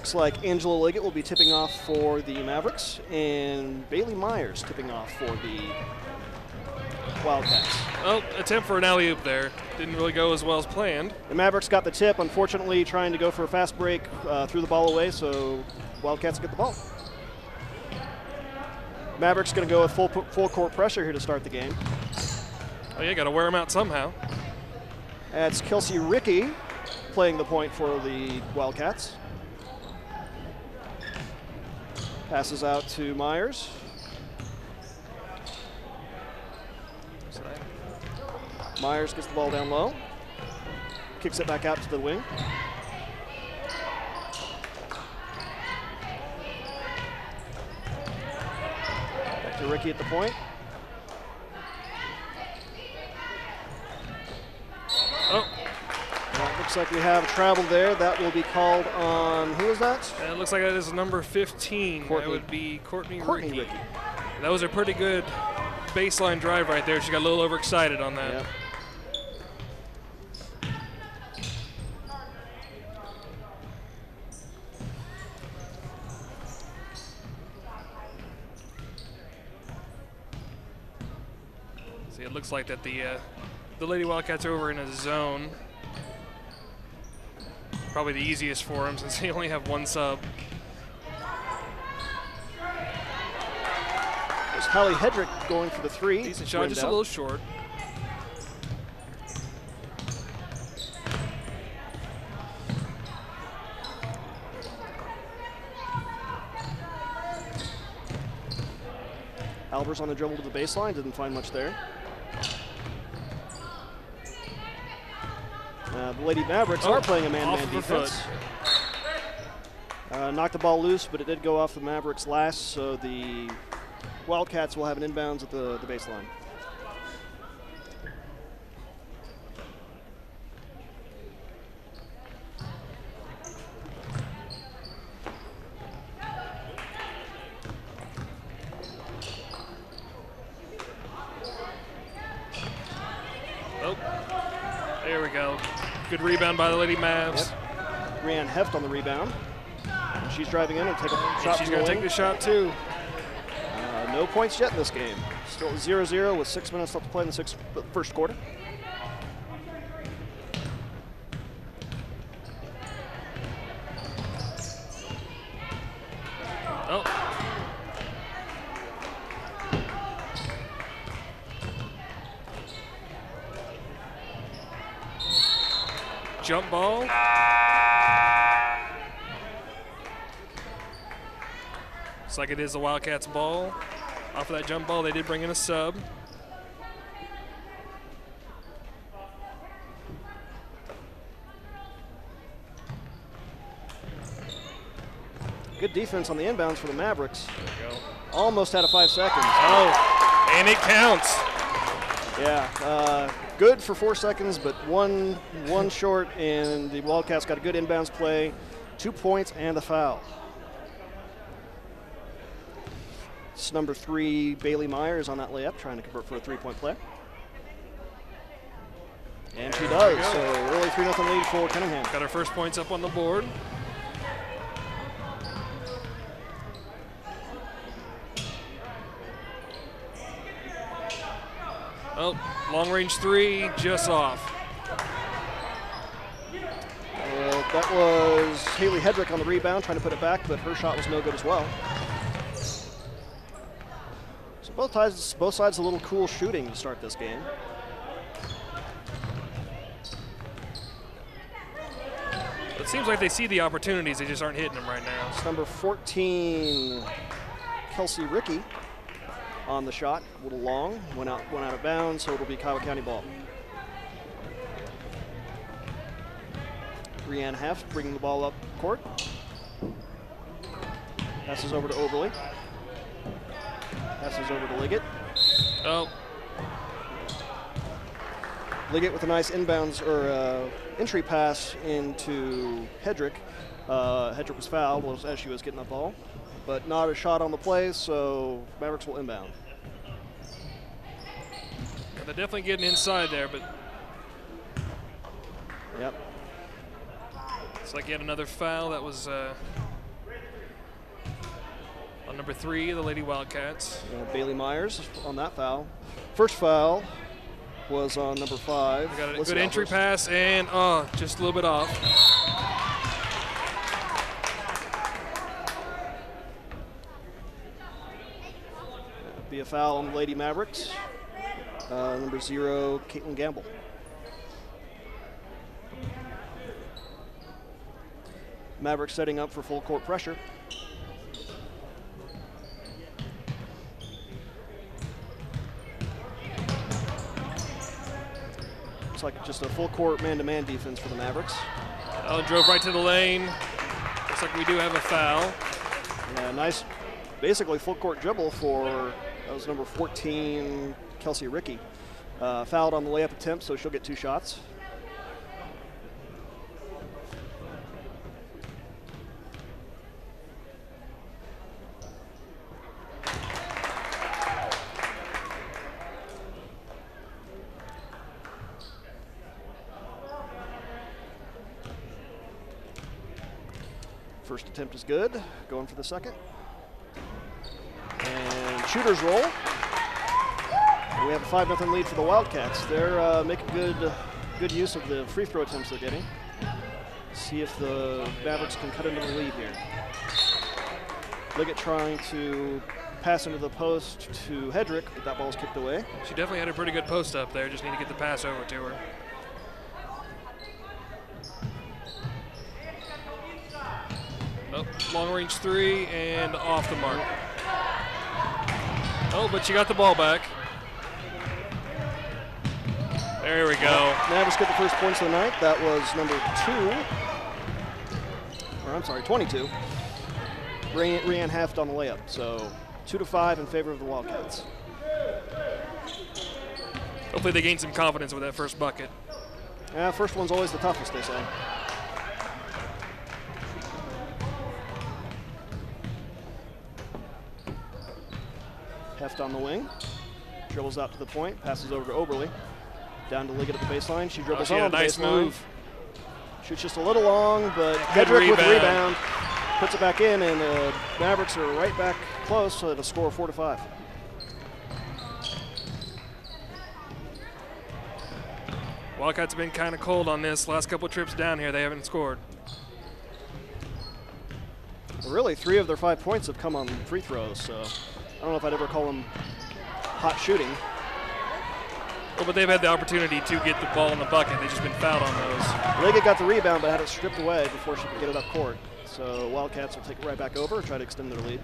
looks like Angela Liggett will be tipping off for the Mavericks, and Bailey Myers tipping off for the Wildcats. Oh, attempt for an alley-oop there. Didn't really go as well as planned. The Mavericks got the tip, unfortunately trying to go for a fast break, threw the ball away, so Wildcats get the ball. Mavericks going to go with full court pressure here to start the game. Oh yeah, got to wear them out somehow. That's Kelsey Rickey playing the point for the Wildcats. Passes out to Myers. Myers gets the ball down low. Kicks it back out to the wing. Back to Rickey at the point. Oh. Looks like we have travel there. That will be called on, who is that? And it looks like that is number 15. Courtney. That would be Courtney Rickey. That was a pretty good baseline drive right there. She got a little overexcited on that. Yep. See, it looks like that the Lady Wildcats are over in a zone. Probably the easiest for them since they only have one sub. There's Hallie Hedrick going for the three. Decent shot, just a little short. Albers on the dribble to the baseline, didn't find much there. The Lady Mavericks are playing a man-to-man defense. Knocked the ball loose, but it did go off the Mavericks last, so the Wildcats will have an inbounds at the baseline. There we go. Good rebound by the Lady Mavs. Yep. Brianne Heft on the rebound. And she's driving in and take a shot. She's going to take the shot too. No points yet in this game. Still 0-0 with 6 minutes left to play in the first quarter. Oh. Jump ball. Looks like it is the Wildcats' ball. Off of that jump ball, they did bring in a sub. Good defense on the inbounds for the Mavericks. There we go. Almost out of 5 seconds. Oh, and it counts. Yeah, good for 4 seconds, but one short, and the Wildcats got a good inbounds play, 2 points and a foul. It's number 3, Bailey Myers on that layup, trying to convert for a 3-point play. And she does, so early 3-0 lead for Cunningham. Got her first points up on the board. Oh, long range 3, just off. That was Haley Hedrick on the rebound, trying to put it back, but her shot was no good as well. So both sides a little cool shooting to start this game. It seems like they see the opportunities, they just aren't hitting them right now. It's number 14, Kelsey Rickey on the shot, a little long, went out of bounds, so it'll be Kiowa County ball. Brianne Heft bringing the ball up court. Passes over to Overly. Passes over to Liggett. Oh. Liggett with a nice inbounds or entry pass into Hedrick. Hedrick was fouled as she was getting the ball, but not a shot on the play, so Mavericks will inbound. They're definitely getting inside there, but yep. it's like yet another foul. That was number 3, the Lady Wildcats. Bailey Myers on that foul. First foul was on number 5. We got a good entry pass, and just a little bit off. Be a foul on the Lady Mavericks. Number 0, Caitlin Gamble. Mavericks setting up for full court pressure. Looks like just a full court man-to-man defense for the Mavericks. Drove right to the lane. Looks like we do have a foul. Yeah, nice, basically full court dribble for, that was number 14, Kelsey Rickey. Fouled on the layup attempt, so she'll get 2 shots. First attempt is good. Going for the second. And shooter's roll. We have a 5-0 lead for the Wildcats. They're making good use of the free throw attempts they're getting. See if the Mavericks can cut into the lead here. Liggett trying to pass into the post to Hedrick, but that ball's kicked away. She definitely had a pretty good post up there. Just need to get the pass over to her. Long range 3 and off the mark. But she got the ball back. There we go. Mavericks get the first points of the night. That was number 22. Rhiann Heft on the layup. So 2-5 in favor of the Wildcats. Hopefully they gain some confidence with that first bucket. Yeah, first one's always the toughest, they say. Heft on the wing, dribbles out to the point, passes over to Oberle. Down to Liggett at the baseline. She dribbles on the nice baseline. Move. Shoots just a little long, but Hedrick with the rebound. Puts it back in, and the Mavericks are right back close to the score of 4-5. Wildcats have been kind of cold on this. Last couple trips down here, they haven't scored. Really, 3 of their 5 points have come on free throws, so I don't know if I'd ever call them hot shooting. Well, but they've had the opportunity to get the ball in the bucket. They've just been fouled on those. Liggett got the rebound, but had it stripped away before she could get it up court. So Wildcats will take it right back over and try to extend their lead.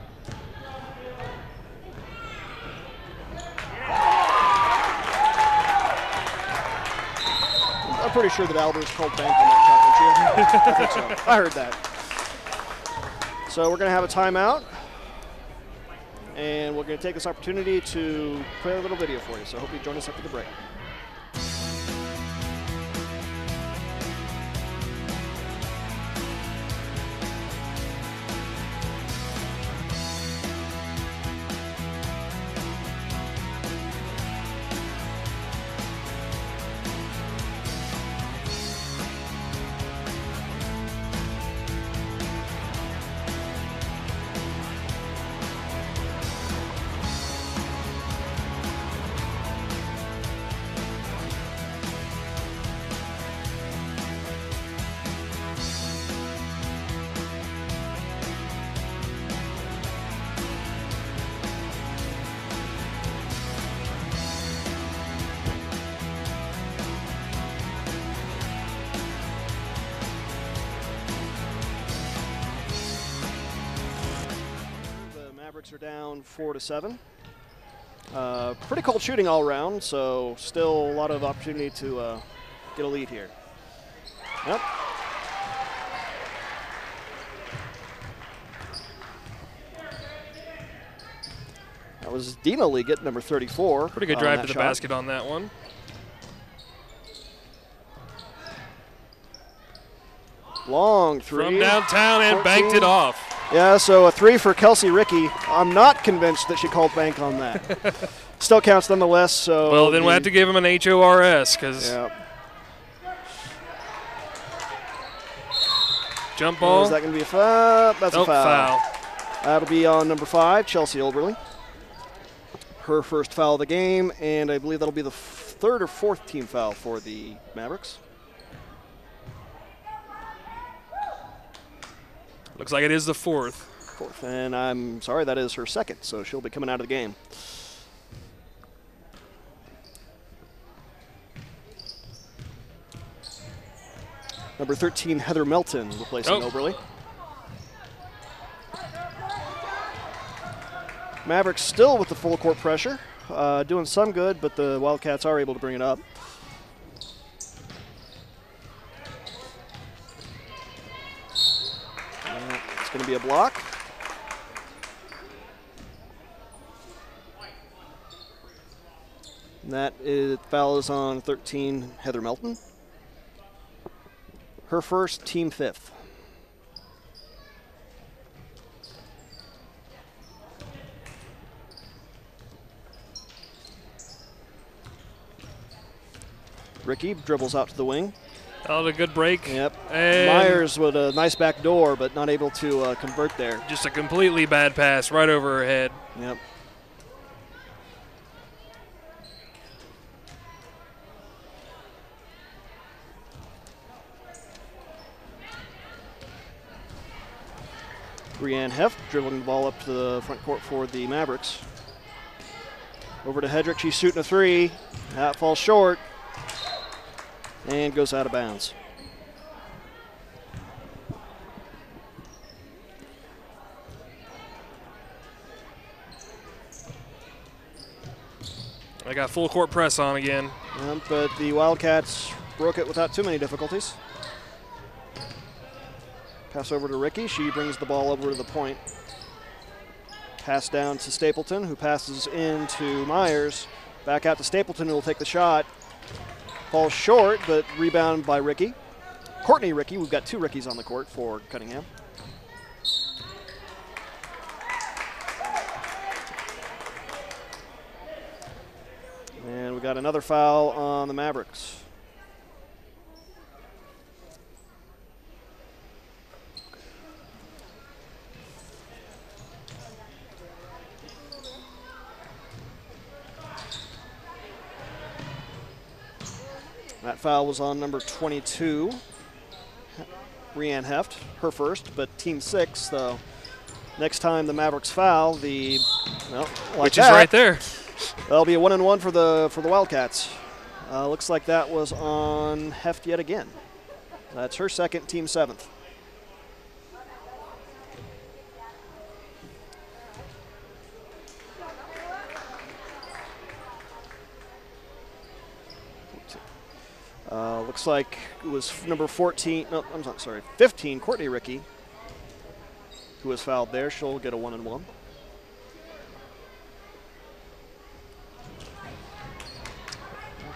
I'm pretty sure that Albers called bank on that shot, don't you? I think so. I heard that. So we're going to have a timeout. And we're going to take this opportunity to play a little video for you. So I hope you join us after the break. Are down 4-7. Pretty cold shooting all around, so still a lot of opportunity to get a lead here. Yep. That was Dina Liggett, number 34. Pretty good drive to the basket on that one. Long 3. From downtown and 14. Banked it off. Yeah, so a 3 for Kelsey Rickey. I'm not convinced that she called bank on that. Still counts nonetheless. So well, then we'll have to give him an HORS because jump ball. Is that going to be a foul? That's a foul. That'll be on number 5, Chelsea Oberly. Her first foul of the game, and I believe that'll be the third or fourth team foul for the Mavericks. Looks like it is the fourth. And I'm sorry, that is her second, so she'll be coming out of the game. Number 13, Heather Melton, replacing Oberly. Mavericks still with the full court pressure, doing some good, but the Wildcats are able to bring it up. It's going to be a block. And that foul is on 13, Heather Melton. Her first, team 5th. Ricky dribbles out to the wing. Oh, a good break. Yep. And Myers with a nice back door, but not able to convert there. Just a completely bad pass right over her head. Yep. Brianne Heft dribbling the ball up to the front court for the Mavericks. Over to Hedrick, she's shooting a 3. That falls short and goes out of bounds. I got full court press on again. But the Wildcats broke it without too many difficulties. Pass over to Ricky. She brings the ball over to the point. Pass down to Stapleton, who passes into Myers. Back out to Stapleton, who will take the shot. Falls short, but rebound by Ricky. Courtney Ricky. We've got 2 Rickies on the court for Cunningham. And we got another foul on the Mavericks. That foul was on number 22, Brianne Heft, her first, but team 6, though. Next time the Mavericks foul, which is right there. That'll be a 1-and-1 for the Wildcats. Looks like that was on Heft yet again. That's her second, team 7th. Looks like it was number 14, no, I'm not sorry, 15, Courtney Ricky, who was fouled there. She'll get a 1-and-1.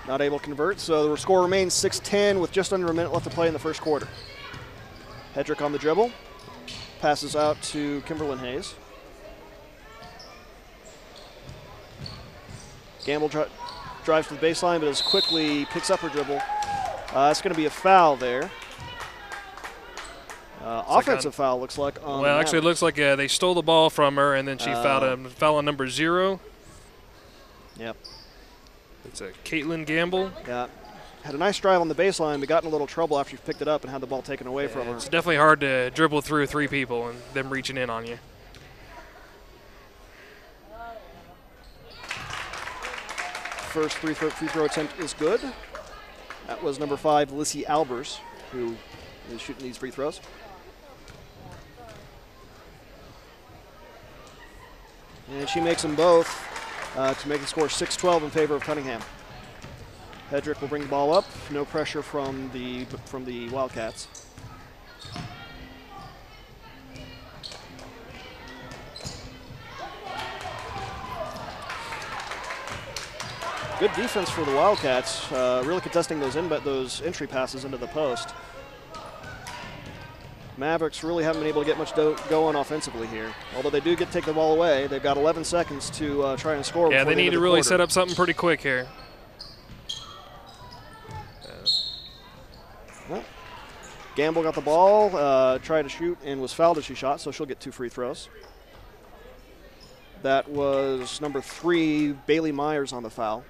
Not able to convert, so the score remains 6-10 with just under a minute left to play in the first quarter. Hedrick on the dribble, passes out to Kimberlyn Hayes. Gamble drives to the baseline, but as quickly picks up her dribble. It's going to be a foul there. Offensive foul, looks like. On well, actually, it looks like they stole the ball from her, and then she fouled on number 0. Yep. It's a Caitlin Gamble. Yeah. Had a nice drive on the baseline, but got in a little trouble after she picked it up and had the ball taken away from her. It's definitely hard to dribble through 3 people and them reaching in on you. First free throw attempt is good. That was number 5, Lissy Albers, who is shooting these free throws. And she makes them both to make the score 6-12 in favor of Cunningham. Hedrick will bring the ball up. No pressure from the Wildcats. Good defense for the Wildcats, really contesting those entry passes into the post. Mavericks really haven't been able to get much going offensively here. Although they do get to take the ball away, they've got 11 seconds to try and score. Yeah, they need to really set up something pretty quick here. Well, Gamble got the ball, tried to shoot, and was fouled as she shot, so she'll get 2 free throws. That was number 3, Bailey Myers, on the foul.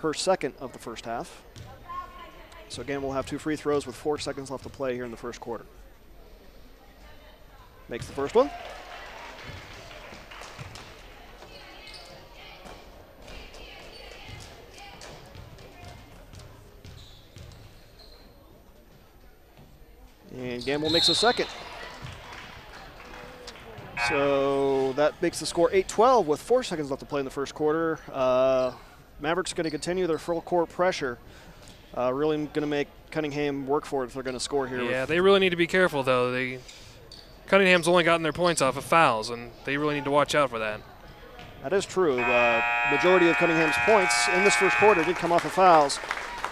Her second of the first half. So again, we'll have 2 free throws with 4 seconds left to play here in the first quarter. Makes the first one. And Gamble makes a second. So that makes the score 8-12 with 4 seconds left to play in the first quarter. Mavericks are going to continue their full court pressure. Really going to make Cunningham work for it if they're going to score here. Yeah, they really need to be careful, though. Cunningham's only gotten their points off of fouls, and they really need to watch out for that. That is true. The majority of Cunningham's points in this first quarter did come off of fouls.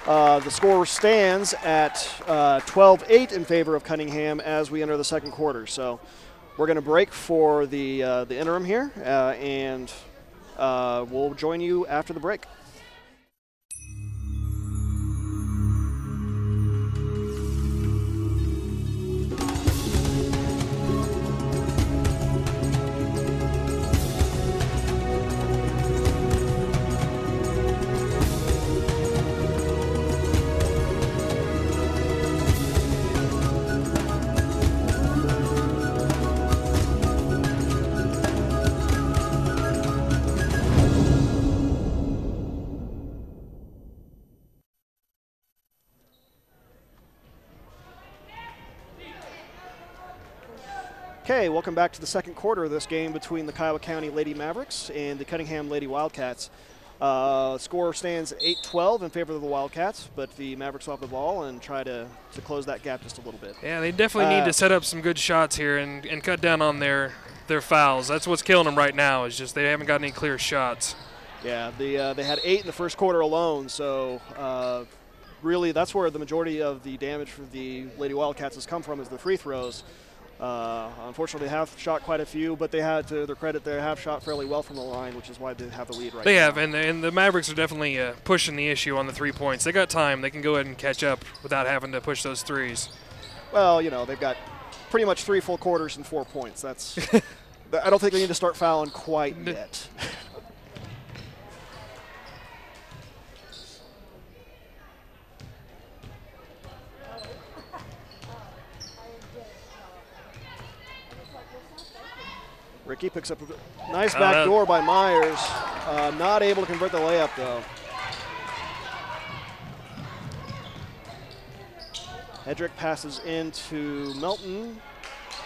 The score stands at 12-8 in favor of Cunningham as we enter the second quarter. So we're going to break for the interim here, and we'll join you after the break. Okay, welcome back to the second quarter of this game between the Kiowa County Lady Mavericks and the Cunningham Lady Wildcats. Score stands 8-12 in favor of the Wildcats, but the Mavericks will have the ball and try to close that gap just a little bit. Yeah, they definitely need to set up some good shots here and cut down on their fouls. That's what's killing them right now, is just they haven't got any clear shots. Yeah, they had 8 in the first quarter alone, so really that's where the majority of the damage for the Lady Wildcats has come from, is the free throws. Unfortunately, they have shot quite a few, but they had, to their credit, they have shot fairly well from the line, which is why they have the lead right now. They have, and the Mavericks are definitely pushing the issue on the 3 points. They got time. They can go ahead and catch up without having to push those threes. Well, you know, they've got pretty much 3 full quarters and 4 points. That's I don't think they need to start fouling quite yet. Ricky picks up a nice back door by Myers. Not able to convert the layup, though. Hedrick passes into Melton.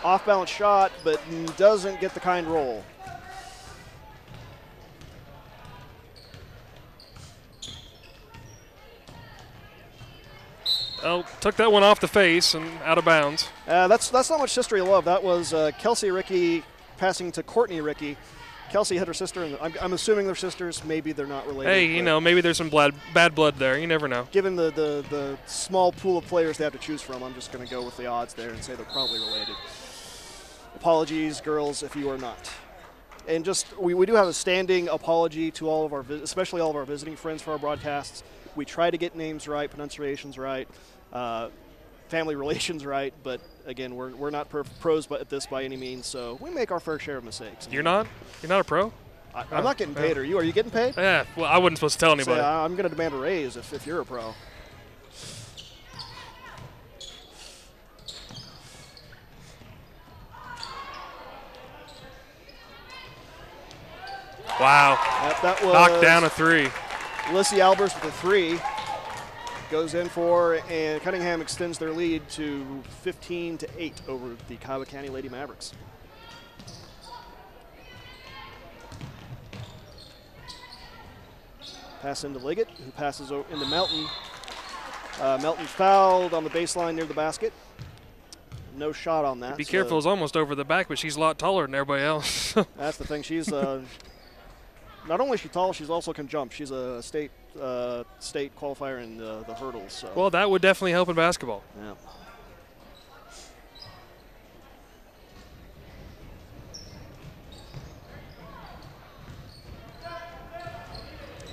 Off-balance shot, but doesn't get the kind roll. Oh, took that one off the face and out of bounds. That's not much sisterly love. That was Kelsey Ricky passing to Courtney Ricky. Kelsey had her sister, and I'm assuming they're sisters. Maybe they're not related. Hey, you know, maybe there's some bad blood there. You never know. Given the small pool of players they have to choose from, I'm just going to go with the odds there and say they're probably related. Apologies, girls, if you are not. And just we do have a standing apology to all of our, especially all of our visiting friends for our broadcasts. We try to get names right, pronunciations right, family relations right, but again, we're not pros at this by any means, so we make our fair share of mistakes. You're not? You're not a pro? I'm not getting paid. Are you? Are you getting paid? Yeah. Well, I wasn't supposed to tell anybody. So, I'm going to demand a raise if you're a pro. Wow. That was knocked down a 3. Lissy Albers with a 3. Goes in for, and Cunningham extends their lead to 15-8 over the Kiowa County Lady Mavericks. Pass into Liggett, who passes into Melton. Melton fouled on the baseline near the basket. No shot on that. Be careful, it's almost over the back, but she's a lot taller than everybody else. That's the thing. She's not only is she tall, she's also can jump. She's a state qualifier in the hurdles. So. Well, that would definitely help in basketball. Yeah.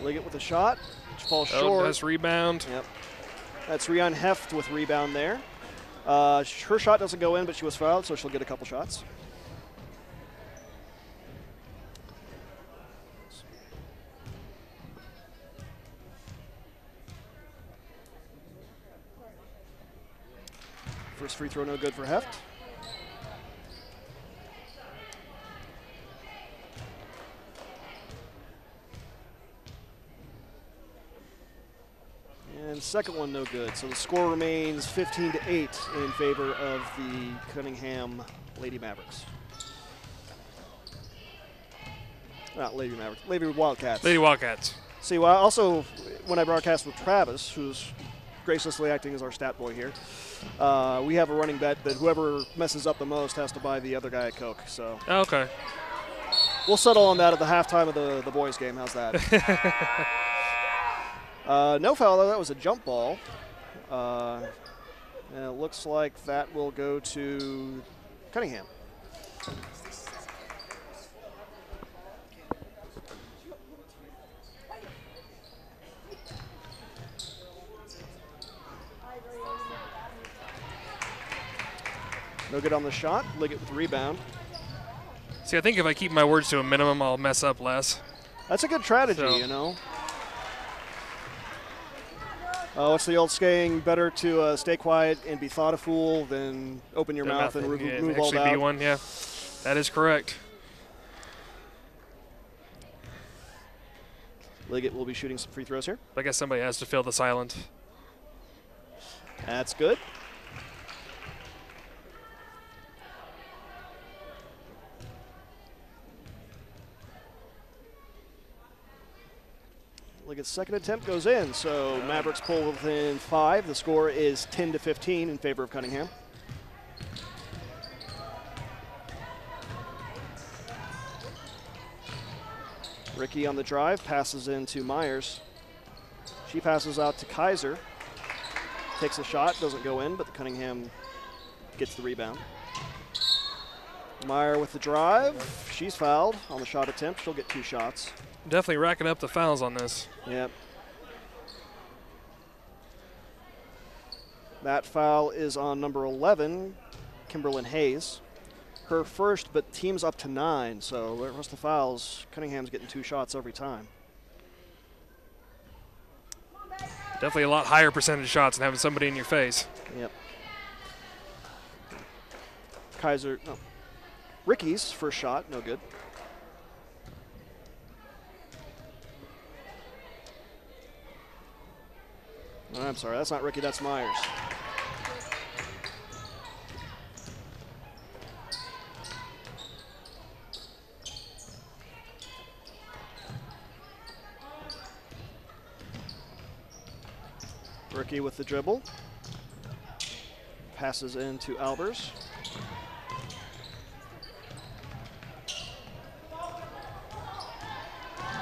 Liggett with a shot, which falls short. Nice rebound. Yep. That's Rian Heft with rebound there. Her shot doesn't go in, but she was fouled, so she'll get a couple shots. First free throw no good for Heft. And second one no good. So the score remains 15-8 in favor of the Cunningham Lady Mavericks. Not Lady Mavericks, Lady Wildcats. Lady Wildcats. See, well, also, when I broadcast with Travis, who's graciously acting as our stat boy here, we have a running bet that whoever messes up the most has to buy the other guy a Coke. So Okay. we'll settle on that at the halftime of the boys' game. How's that? No foul, though. That was a jump ball. And it looks like that will go to Cunningham. No good on the shot. Liggett with the rebound. See, I think if I keep my words to a minimum, I'll mess up less. That's a good strategy, you know. What's the old saying? Better to stay quiet and be thought a fool than open your mouth and move all out. Be one, yeah. That is correct. Liggett will be shooting some free throws here. I guess somebody has to fill the silent. That's good. Liggett's second attempt goes in, so Mavericks pull within 5. The score is 10-15 in favor of Cunningham. Ricky on the drive, passes into Myers. She passes out to Kaiser. Takes a shot, doesn't go in, but the Cunningham gets the rebound. Meyer with the drive. She's fouled on the shot attempt. She'll get 2 shots. Definitely racking up the fouls on this. Yep. That foul is on number 11, Kimberlyn Hayes. Her first, but team's up to 9, so the rest of the fouls, Cunningham's getting 2 shots every time. Definitely a lot higher percentage shots than having somebody in your face. Yep. Kaiser, no. Ricky's first shot, no good. Oh, I'm sorry, that's not Ricky, that's Myers. Ricky with the dribble. Passes into Albers.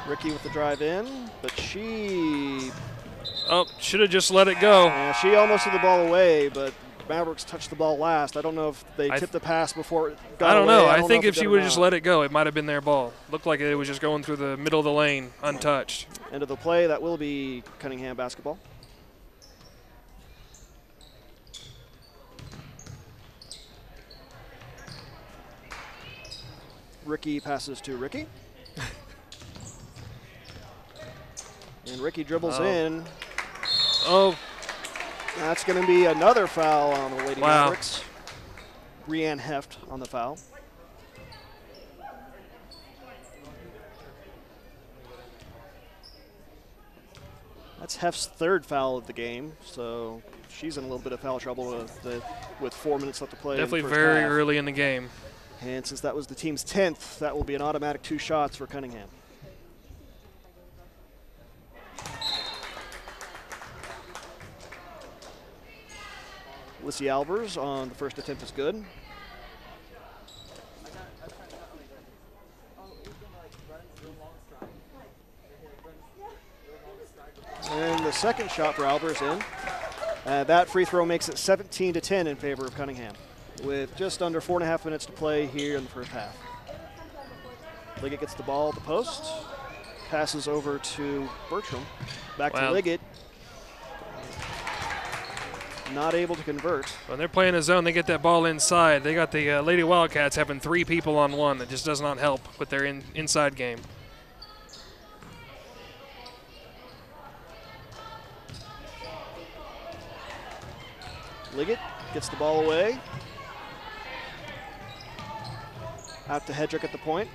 Ricky with the drive in, but she... Oh, should have just let it go. Yeah, she almost threw the ball away, but Mavericks touched the ball last. I don't know if they tipped the pass before it got away. I don't know. I think know if she would have just let it go, it might have been their ball. Looked like it was just going through the middle of the lane, untouched. End of the play, that will be Cunningham basketball. Ricky passes to Ricky. And Ricky dribbles in. Oh. That's going to be another foul on the Lady Mavericks. Rianne Heft on the foul. That's Heft's 3rd foul of the game, so she's in a little bit of foul trouble with 4 minutes left to play. Definitely very early in the game. And since that was the team's 10th, that will be an automatic 2 shots for Cunningham. Lissy Albers on the first attempt is good. And the second shot for Albers in. That free throw makes it 17-10 in favor of Cunningham, with just under 4.5 minutes to play here in the first half. Liggett gets the ball at the post, passes over to Bertram, back to Liggett. Not able to convert. When they're playing a zone, they get that ball inside. They got the Lady Wildcats having 3 people on 1. That just does not help with their inside game. Liggett gets the ball away. Out to Hedrick at the point.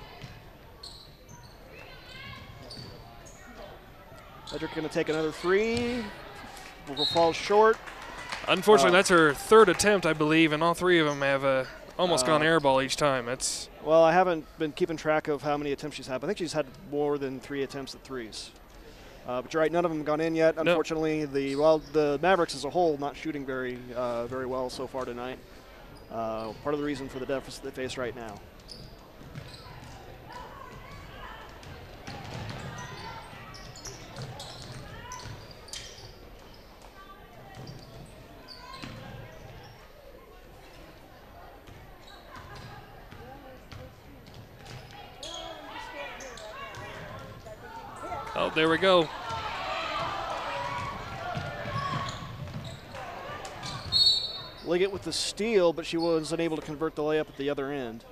Hedrick going to take another three. Will fall short. Unfortunately, that's her third attempt, I believe, and all three of them have almost gone airball each time. That's well, I haven't been keeping track of how many attempts she's had. But I think she's had more than 3 attempts at threes. But you're right, none of them have gone in yet. Unfortunately, the Mavericks as a whole not shooting very well so far tonight. Part of the reason for the deficit they face right now. Oh, there we go. Liggett with the steal, but she was unable to convert the layup at the other end.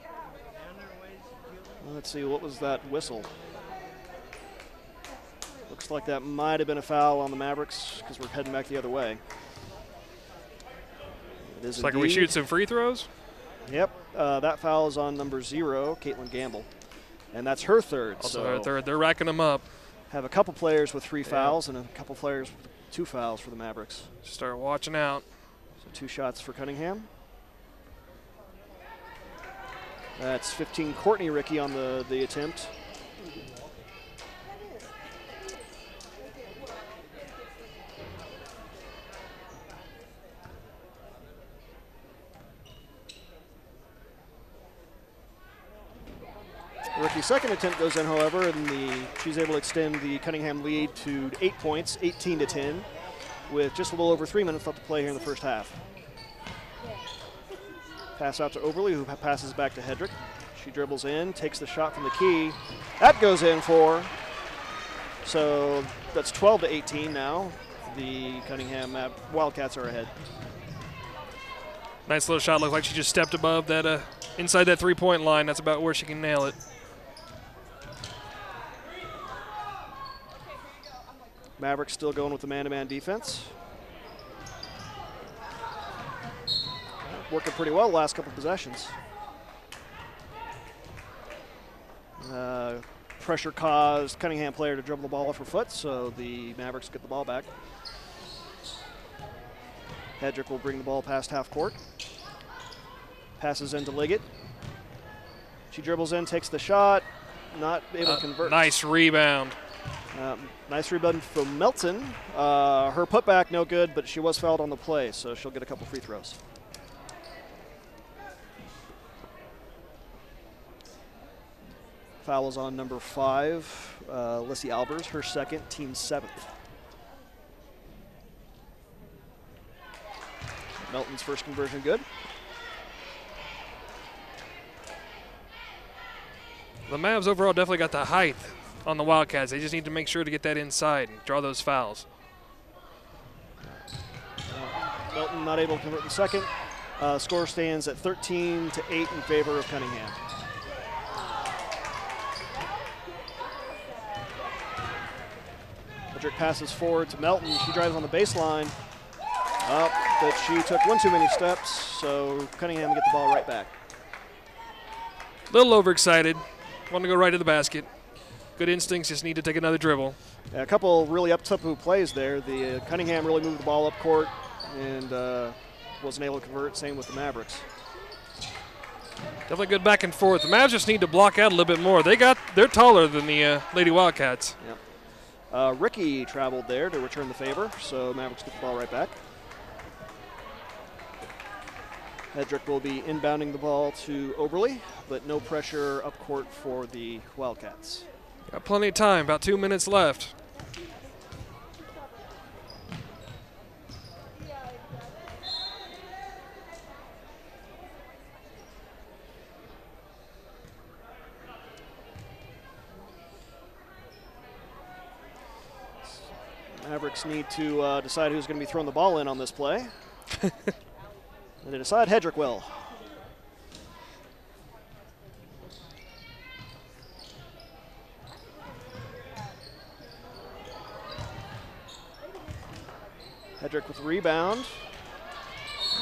Let's see, what was that whistle? Looks like that might have been a foul on the Mavericks because we're heading back the other way. It is it's like, are we shooting some free throws? Yep, that foul is on number 0, Caitlin Gamble. And that's her third. Also so her third. They're racking them up. Have a couple players with 3 fouls and a couple players with 2 fouls for the Mavericks. Start watching out. So 2 shots for Cunningham. That's 15 Courtney Rickey on the attempt. Rickey's second attempt goes in, however, and she's able to extend the Cunningham lead to 8 points, 18-10, with just a little over 3 minutes left to play here in the first half. Pass out to Oberly, who passes back to Hedrick. She dribbles in, takes the shot from the key. That goes in for. So that's 12-18 now. The Cunningham Wildcats are ahead. Nice little shot. Looked like she just stepped above that, inside that 3-point line. That's about where she can nail it. Mavericks still going with the man-to-man defense. Working pretty well the last couple possessions. Pressure caused Cunningham player to dribble the ball off her foot, so the Mavericks get the ball back. Hedrick will bring the ball past half court. Passes into Liggett. She dribbles in, takes the shot, not able to convert. Nice rebound. Nice rebound from Melton. Her putback no good, but she was fouled on the play, so she'll get a couple free throws. Foul is on number 5, Lissy Albers, her second, team 7th. Melton's first conversion good. The Mavs overall definitely got the height on the Wildcats. They just need to make sure to get that inside and draw those fouls. Melton not able to convert the second. Score stands at 13-8 in favor of Cunningham. Hedrick passes forward to Melton. She drives on the baseline. But she took one too many steps, so Cunningham will get the ball right back. A little overexcited. Want to go right to the basket. Good instincts, just need to take another dribble. Yeah, a couple really up-tempo plays there. The Cunningham really moved the ball up court and wasn't able to convert. Same with the Mavericks. Definitely good back and forth. The Mavs just need to block out a little bit more. They're taller than the Lady Wildcats. Yep. Rickey traveled there to return the favor, so Mavericks get the ball right back. Hedrick will be inbounding the ball to Oberly, but no pressure up court for the Wildcats. Got plenty of time, about 2 minutes left. Mavericks need to decide who's going to be throwing the ball in on this play. And they decide Hedrick will. Hedrick with the rebound.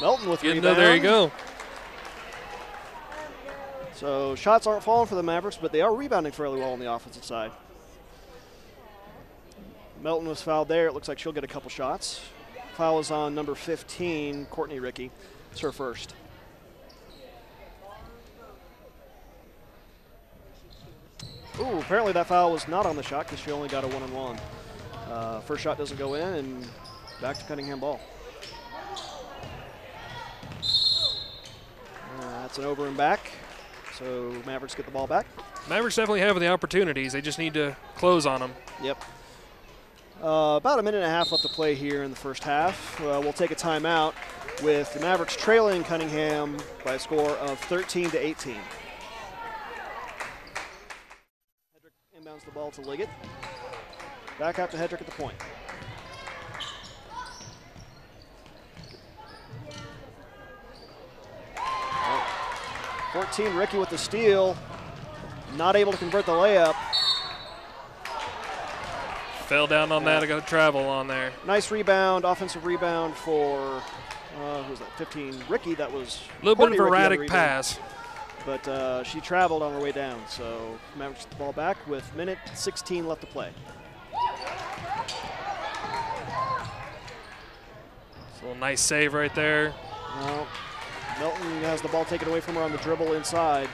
Melton with rebound. No, there you go. So shots aren't falling for the Mavericks, but they are rebounding fairly well on the offensive side. Melton was fouled there. It looks like she'll get a couple shots. Foul is on number 15, Courtney Rickey. It's her first. Ooh, apparently that foul was not on the shot because she only got a 1-on-1. First shot doesn't go in, and back to Cunningham ball. That's an over and back. So Mavericks get the ball back. Mavericks definitely have the opportunities. They just need to close on them. Yep. About a minute and a half left to play here in the first half. We'll take a timeout with the Mavericks trailing Cunningham by a score of 13-18. Hedrick inbounds the ball to Liggett. Back out to Hedrick at the point. Right. 14, Rickey with the steal. Not able to convert the layup. Fell down on that. I got to travel on there. Nice rebound, offensive rebound for, who was that, 15, Rickey. That was a little bit of erratic pass. But she traveled on her way down, so Mavericks the ball back with minute 16 left to play. So a nice save right there. Well, Melton has the ball taken away from her on the dribble inside.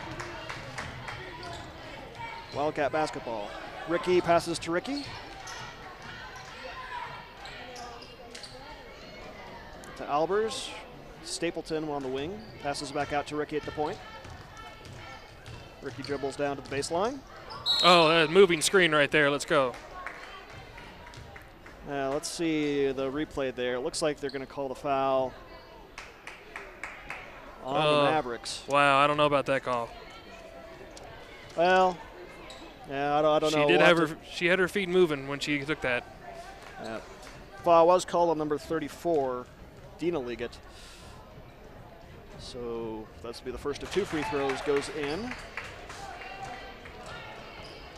Wildcat basketball. Rickey passes to Rickey. To Albers. Stapleton on the wing. Passes back out to Rickey at the point. Rickey dribbles down to the baseline. Oh, that moving screen right there. Let's go. Let's see the replay there. It looks like they're going to call the foul on the Mavericks. Wow, I don't know about that call. Well, yeah, I don't know. She had her feet moving when she took that. Yeah. Foul was called on number 34, Dina Liggett. So that's to be the first of two free throws goes in.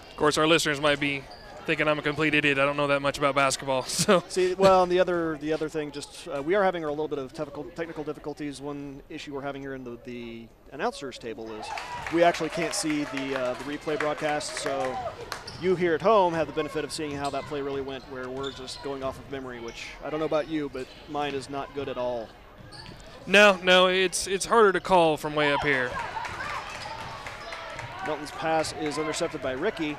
Of course, our listeners might be thinking I'm a complete idiot. I don't know that much about basketball. So see, well, and the other thing, just we are having a little bit of technical difficulties. One issue we're having here in the announcers table is we actually can't see the replay broadcast. So you here at home have the benefit of seeing how that play really went, where we're just going off of memory, which I don't know about you, but mine is not good at all. No, it's harder to call from way up here. Melton's pass is intercepted by Rickey.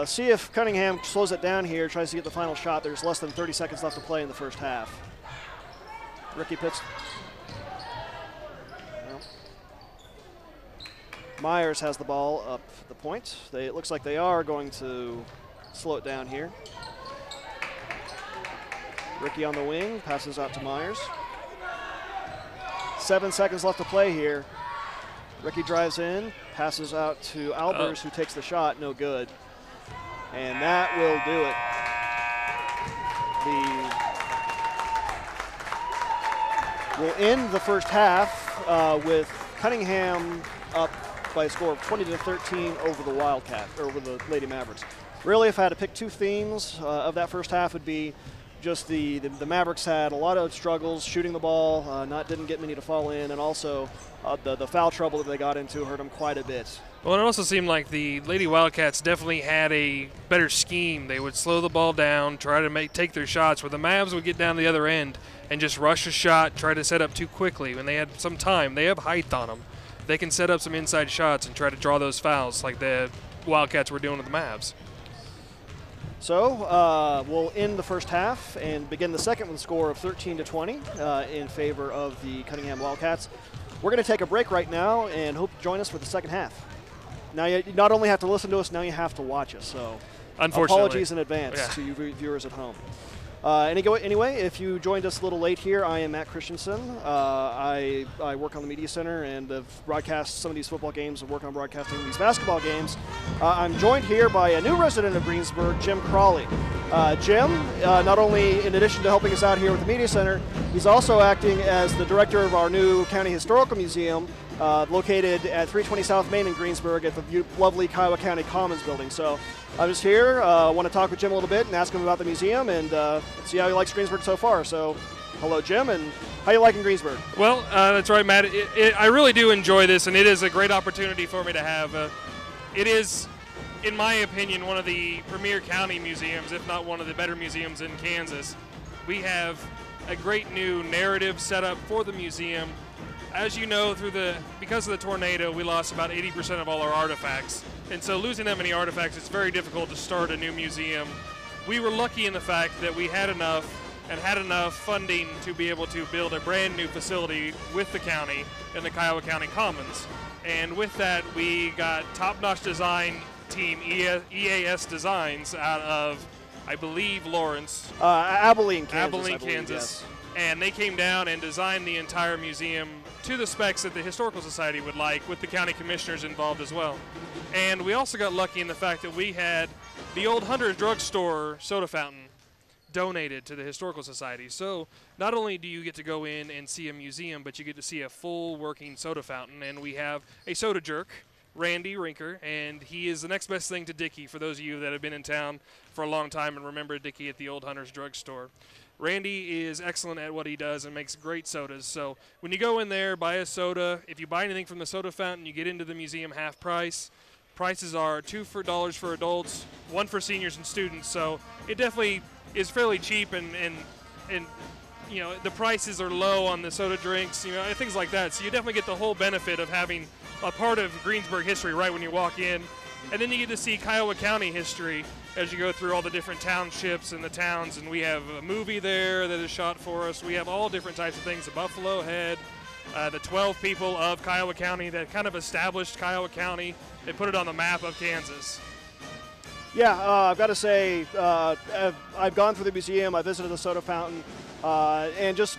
See if Cunningham slows it down here, tries to get the final shot. There's less than 30 seconds left to play in the first half. Rickey picks. Well, Myers has the ball up the point. It looks like they are going to slow it down here. Rickey on the wing, passes out to Myers. 7 seconds left to play here. Rickey drives in, passes out to Albers, who takes the shot, no good. And that will do it. We'll end the first half with Cunningham up by a score of 20-13 over the Wildcats, or over the Lady Mavericks. Really, if I had to pick two themes of that first half, would be just the Mavericks had a lot of struggles shooting the ball, didn't get many to fall in, and also the foul trouble that they got into hurt them quite a bit. Well, it also seemed like the Lady Wildcats definitely had a better scheme. They would slow the ball down, try to take their shots, where the Mavs would get down the other end and just rush a shot, try to set up too quickly. When they had some time, they have height on them. They can set up some inside shots and try to draw those fouls like the Wildcats were doing with the Mavs. So we'll end the first half and begin the second with a score of 13-20 in favor of the Cunningham Wildcats. We're going to take a break right now and hope to join us for the second half. Now you not only have to listen to us, now you have to watch us. So apologies in advance to you viewers at home. Anyway, if you joined us a little late here, I am Matt Christensen. I work on the Media Center and have broadcast some of these football games and work on broadcasting these basketball games. I'm joined here by a new resident of Greensburg, Jim Crawley. Jim, not only in addition to helping us out here with the Media Center, he's also acting as the director of our new County Historical Museum, located at 320 South Main in Greensburg at the lovely Kiowa County Commons building. So I'm just here, want to talk with Jim a little bit and ask him about the museum and see how he likes Greensburg so far. So Hello, Jim, and how you liking Greensburg? Well, that's right, Matt. I really do enjoy this, and it is a great opportunity for me to have. It is, in my opinion, one of the premier county museums, if not one of the better museums in Kansas. We have a great new narrative set up for the museum. As you know, because of the tornado, we lost about 80% of all our artifacts. And so losing that many artifacts, it's very difficult to start a new museum. We were lucky in the fact that we had enough funding to be able to build a brand new facility with the county in the Kiowa County Commons. And with that, we got top-notch design team EAS Designs out of, I believe, Lawrence. Abilene, Kansas. Abilene, Kansas. Yes. And they came down and designed the entire museum to the specs that the Historical Society would like, with the county commissioners involved as well. And we also got lucky in the fact that we had the old Hunter's Drugstore soda fountain donated to the Historical Society. So not only do you get to go in and see a museum, but you get to see a full working soda fountain. And we have a soda jerk, Randy Rinker, and he is the next best thing to Dickie, for those of you that have been in town for a long time and remember Dickie at the old Hunter's Drugstore. Randy is excellent at what he does and makes great sodas. So when you go in there, buy a soda. If you buy anything from the soda fountain, you get into the museum half price. Prices are $2 for adults, $1 for seniors and students. So it definitely is fairly cheap, and you know, the prices are low on the soda drinks, you know, and things like that. So you definitely get the whole benefit of having a part of Greensburg history right when you walk in. And then you get to see Kiowa County history as you go through all the different townships and the towns. And we have a movie there that is shot for us. We have all different types of things, the Buffalo Head, the 12 people of Kiowa County that kind of established Kiowa County. They put it on the map of Kansas. Yeah, I've got to say, I've gone through the museum, I visited the soda fountain, and just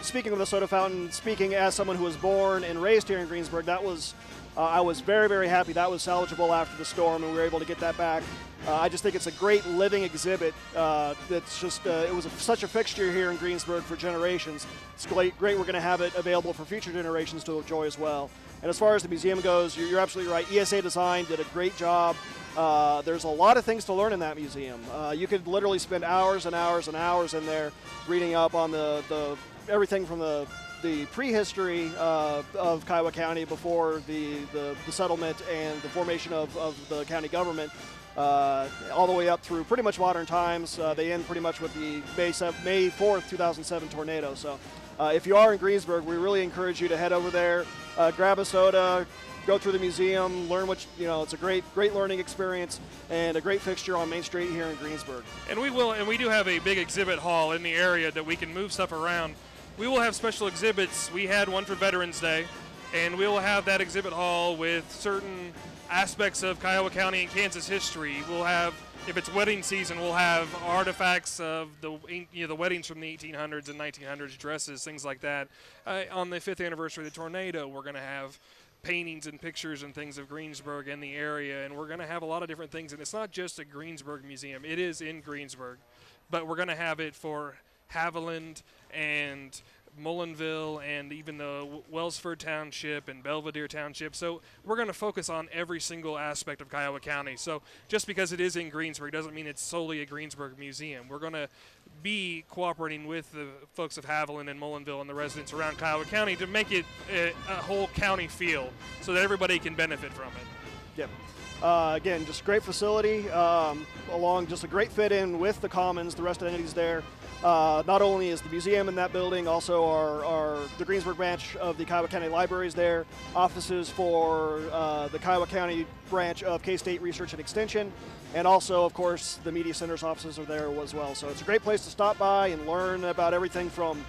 speaking of the soda fountain, speaking as someone who was born and raised here in Greensburg, that was, I was very, very happy that was salvageable after the storm, and we were able to get that back. I just think it's a great living exhibit. That's just, it was such a fixture here in Greensburg for generations. It's great we're going to have it available for future generations to enjoy as well. And as far as the museum goes, you're absolutely right. ESA Design did a great job. There's a lot of things to learn in that museum. You could literally spend hours and hours and hours in there reading up on the everything from the prehistory of Kiowa County before the settlement and the formation of the county government, all the way up through pretty much modern times. They end pretty much with the May 4th, 2007 tornado. So if you are in Greensburg, we really encourage you to head over there, grab a soda, go through the museum, learn what, you know, it's a great learning experience and a great fixture on Main Street here in Greensburg. And we do have a big exhibit hall in the area that we can move stuff around. We will have special exhibits. We had one for Veterans Day, and we will have that exhibit hall with certain aspects of Kiowa County and Kansas history. We'll have, if it's wedding season, we'll have artifacts of the weddings from the 1800s and 1900s, dresses, things like that. On the 5th anniversary of the tornado, we're going to have paintings and pictures and things of Greensburg and the area, and we're going to have a lot of different things. And it's not just a Greensburg museum. It is in Greensburg, but we're going to have it for Haviland and Mullinville and even the Wellsford Township and Belvedere Township. So we're going to focus on every single aspect of Kiowa County. So just because it is in Greensburg doesn't mean it's solely a Greensburg museum. We're going to be cooperating with the folks of Haviland and Mullinville and the residents around Kiowa County to make it a whole county feel so that everybody can benefit from it. Yep. Again, just a great facility, along just a great fit in with the Commons, the rest of the entities there. Not only is the museum in that building, also are the Greensburg branch of the Kiowa County Libraries there, offices for the Kiowa County branch of K-State Research and Extension, and also, of course, the Media Center's offices are there as well. So it's a great place to stop by and learn about everything from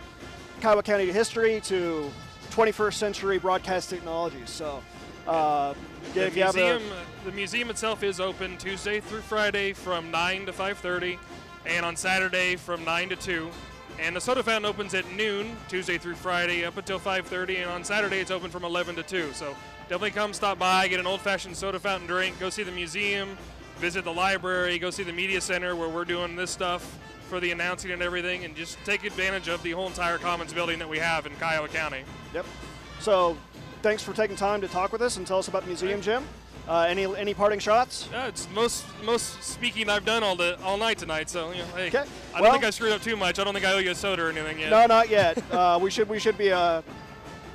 Kiowa County history to 21st century broadcast technologies. So the museum itself is open Tuesday through Friday from 9 to 5:30. And on Saturday from 9 to 2. And the soda fountain opens at noon, Tuesday through Friday, up until 5:30. And on Saturday, it's open from 11 to 2. So definitely come stop by, get an old-fashioned soda fountain drink, go see the museum, visit the library, go see the media center where we're doing this stuff for the announcing and everything, and just take advantage of the whole entire Commons building that we have in Kiowa County. Yep. So thanks for taking time to talk with us and tell us about the museum, Jim. Any parting shots? It's most speaking I've done all night tonight. So hey, Okay. I don't think I screwed up too much. I don't think I owe you a soda or anything yet. No, not yet. we should be.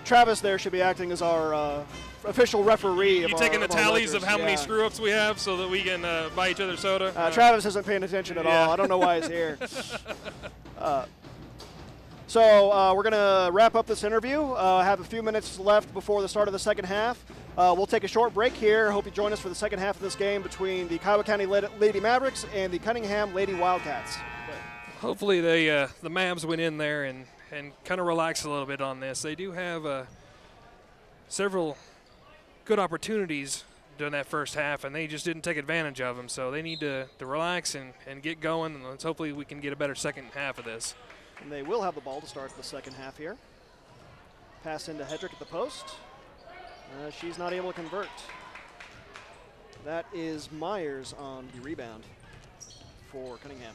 Travis there should be acting as our official referee. You taking the tallies of how many yeah. screw ups we have so that we can buy each other soda? Travis isn't paying attention at all. I don't know why he's here. So we're going to wrap up this interview. Have a few minutes left before the start of the second half. We'll take a short break here. Hope you join us for the second half of this game between the Kiowa County Lady Mavericks and the Cunningham Lady Wildcats. Hopefully the Mavs went in there and kind of relax a little bit on this. They do have several good opportunities during that first half, and they just didn't take advantage of them. So they need to relax and get going, and let's hopefully we can get a better second half of this. And they will have the ball to start the second half here. Pass into Hedrick at the post. She's not able to convert. That is Myers on the rebound for Cunningham.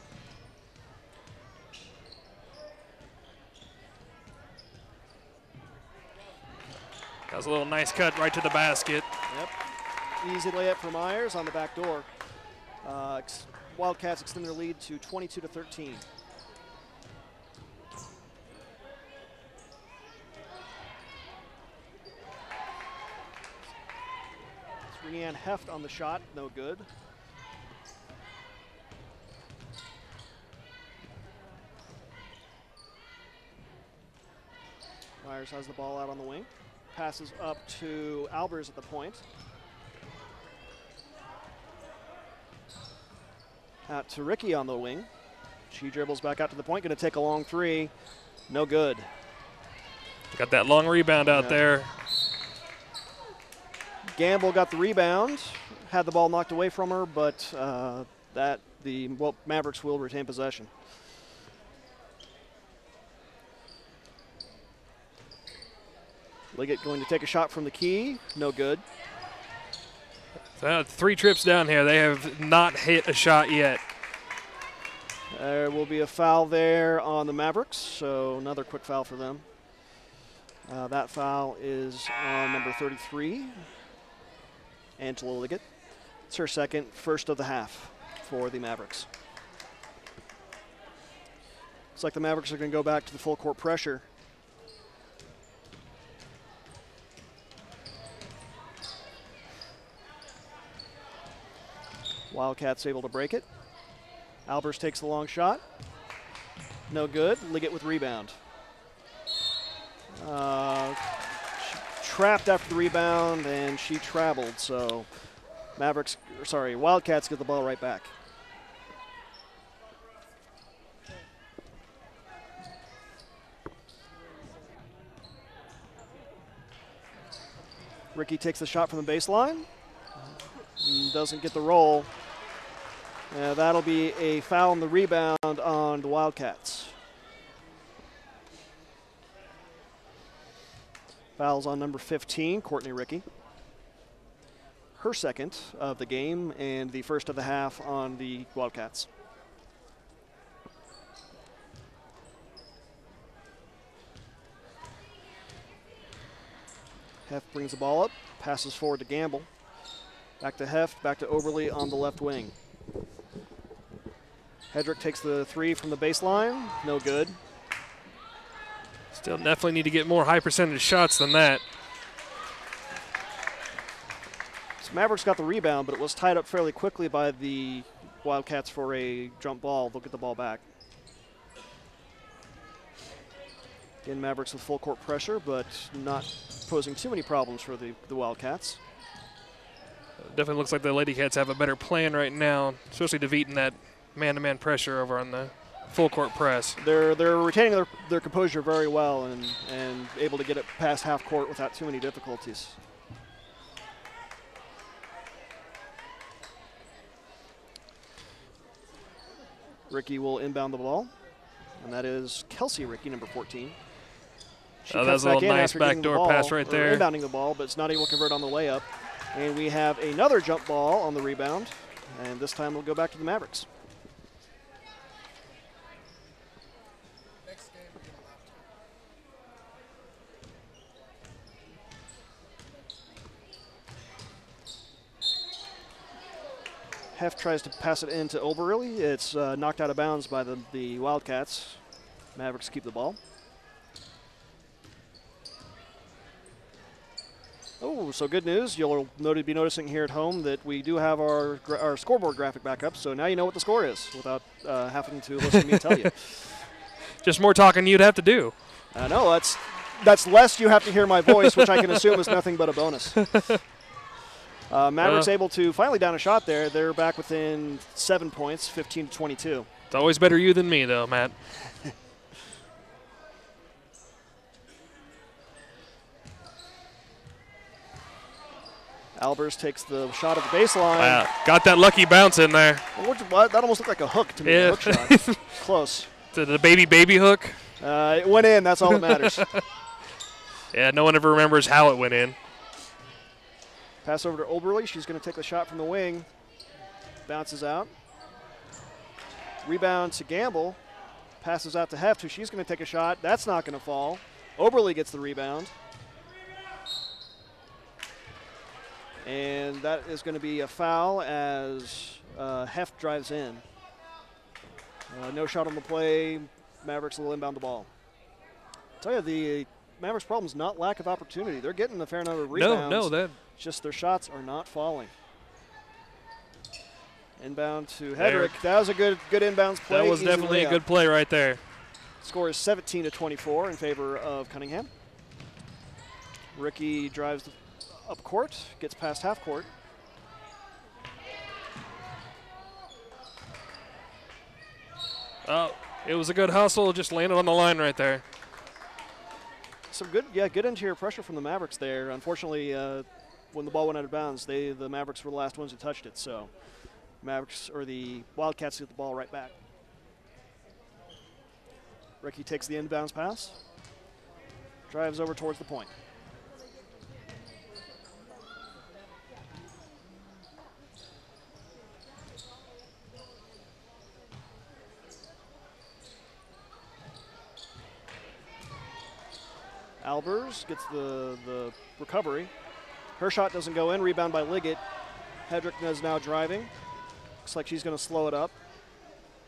That was a little nice cut right to the basket. Yep. Easy layup for Myers on the back door. Wildcats extend their lead to 22-13. Rhiannon Heft on the shot, no good. Myers has the ball out on the wing. Passes up to Albers at the point. Out to Ricky on the wing. She dribbles back out to the point, going to take a long three. No good. Got that long rebound out there. Gamble got the rebound, had the ball knocked away from her, but Mavericks will retain possession. Liggett going to take a shot from the key, no good. 3 trips down here, they have not hit a shot yet. There will be a foul there on the Mavericks, so another quick foul for them. That foul is on number 33. Angela Liggett. It's her second, first of the half for the Mavericks. Looks like the Mavericks are going to go back to the full court pressure. Wildcats able to break it. Albers takes the long shot. No good. Liggett with rebound. Trapped after the rebound, and she traveled, so Wildcats get the ball right back. Ricky takes the shot from the baseline. Doesn't get the roll. That'll be a foul on the rebound on the Wildcats. Fouls on number 15, Courtney Ricky. Her second of the game and the first of the half on the Wildcats. Heft brings the ball up, passes forward to Gamble. Back to Heft, back to Overly on the left wing. Hedrick takes the three from the baseline, no good. Still definitely need to get more high percentage shots than that. So Mavericks got the rebound, but it was tied up fairly quickly by the Wildcats for a jump ball. They'll get the ball back. Again, Mavericks with full court pressure, but not posing too many problems for the Wildcats. Definitely looks like the Lady Cats have a better plan right now, especially defeating that man-to-man pressure over on the full court press. They're retaining their composure very well and able to get it past half court without too many difficulties. Ricky will inbound the ball, and that is Kelsey Ricky, number 14. That was a little nice backdoor pass right there. Inbounding the ball, but it's not able to convert on the layup. And we have another jump ball on the rebound, and this time we'll go back to the Mavericks. Heft tries to pass it into Oberly. It's knocked out of bounds by the Wildcats. Mavericks keep the ball. Oh, so good news. You'll be noticing here at home that we do have our scoreboard graphic back up, so now you know what the score is without having to listen to me tell you. Just more talking you'd have to do. I know. That's less you have to hear my voice, which I can assume is nothing but a bonus. Mavericks able to finally down a shot there. They're back within 7 points, 15-22. It's always better you than me, though, Matt. Albers takes the shot at the baseline. Wow. Got that lucky bounce in there. What? That almost looked like a hook to me. Yeah. A hook shot. Close. The baby hook? It went in. That's all that matters. Yeah, no one ever remembers how it went in. Pass over to Oberly. She's going to take the shot from the wing. Bounces out. Rebound to Gamble. Passes out to Heft, who she's going to take a shot. That's not going to fall. Oberly gets the rebound. And that is going to be a foul as Heft drives in. No shot on the play. Mavericks will inbound the ball. I'll tell you, the Mavericks' problem is not lack of opportunity. They're getting a fair number of rebounds. No. Just their shots are not falling. Inbound to Hedrick. That was a good inbounds play. That was definitely a good play right there. Score is 17-24 in favor of Cunningham. Ricky drives up court, gets past half court. Oh, it was a good hustle. Just landed on the line right there. Some good interior pressure from the Mavericks there. Unfortunately, when the ball went out of bounds, the Mavericks were the last ones who touched it. So, the Wildcats get the ball right back. Ricky takes the inbounds pass, drives over towards the point. Albers gets the recovery. Her shot doesn't go in. Rebound by Liggett. Hedrick is now driving. Looks like she's going to slow it up.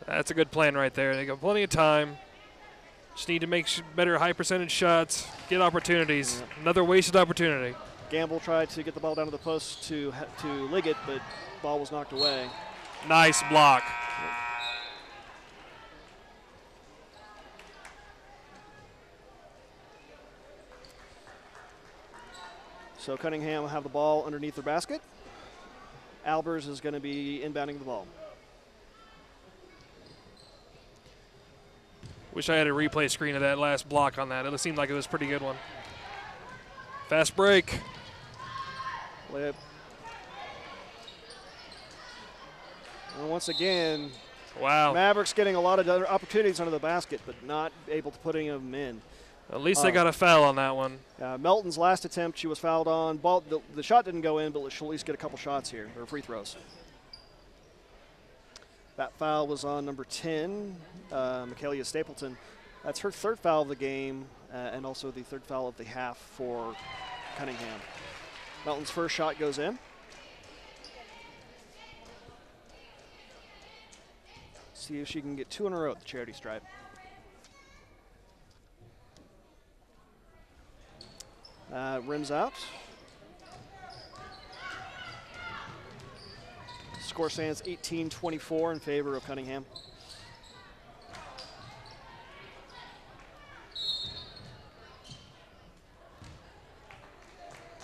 That's a good plan right there. They got plenty of time. Just need to make better high percentage shots, get opportunities. Yeah. Another wasted opportunity. Gamble tried to get the ball down to the post to Liggett, but ball was knocked away. Nice block. So Cunningham will have the ball underneath their basket. Albers is going to be inbounding the ball. Wish I had a replay screen of that last block on that. It seemed like it was a pretty good one. Fast break. Layup. And once again, wow. Mavericks getting a lot of other opportunities under the basket, but not able to putting them in. At least they got a foul on that one. Melton's last attempt, she was fouled on. The shot didn't go in, but she'll at least get a couple shots here, or free throws. That foul was on number 10, Michaelia Stapleton. That's her third foul of the game, and also the third foul of the half for Cunningham. Melton's first shot goes in. See if she can get 2 in a row at the charity stripe. Rims out. Score stands 18-24 in favor of Cunningham.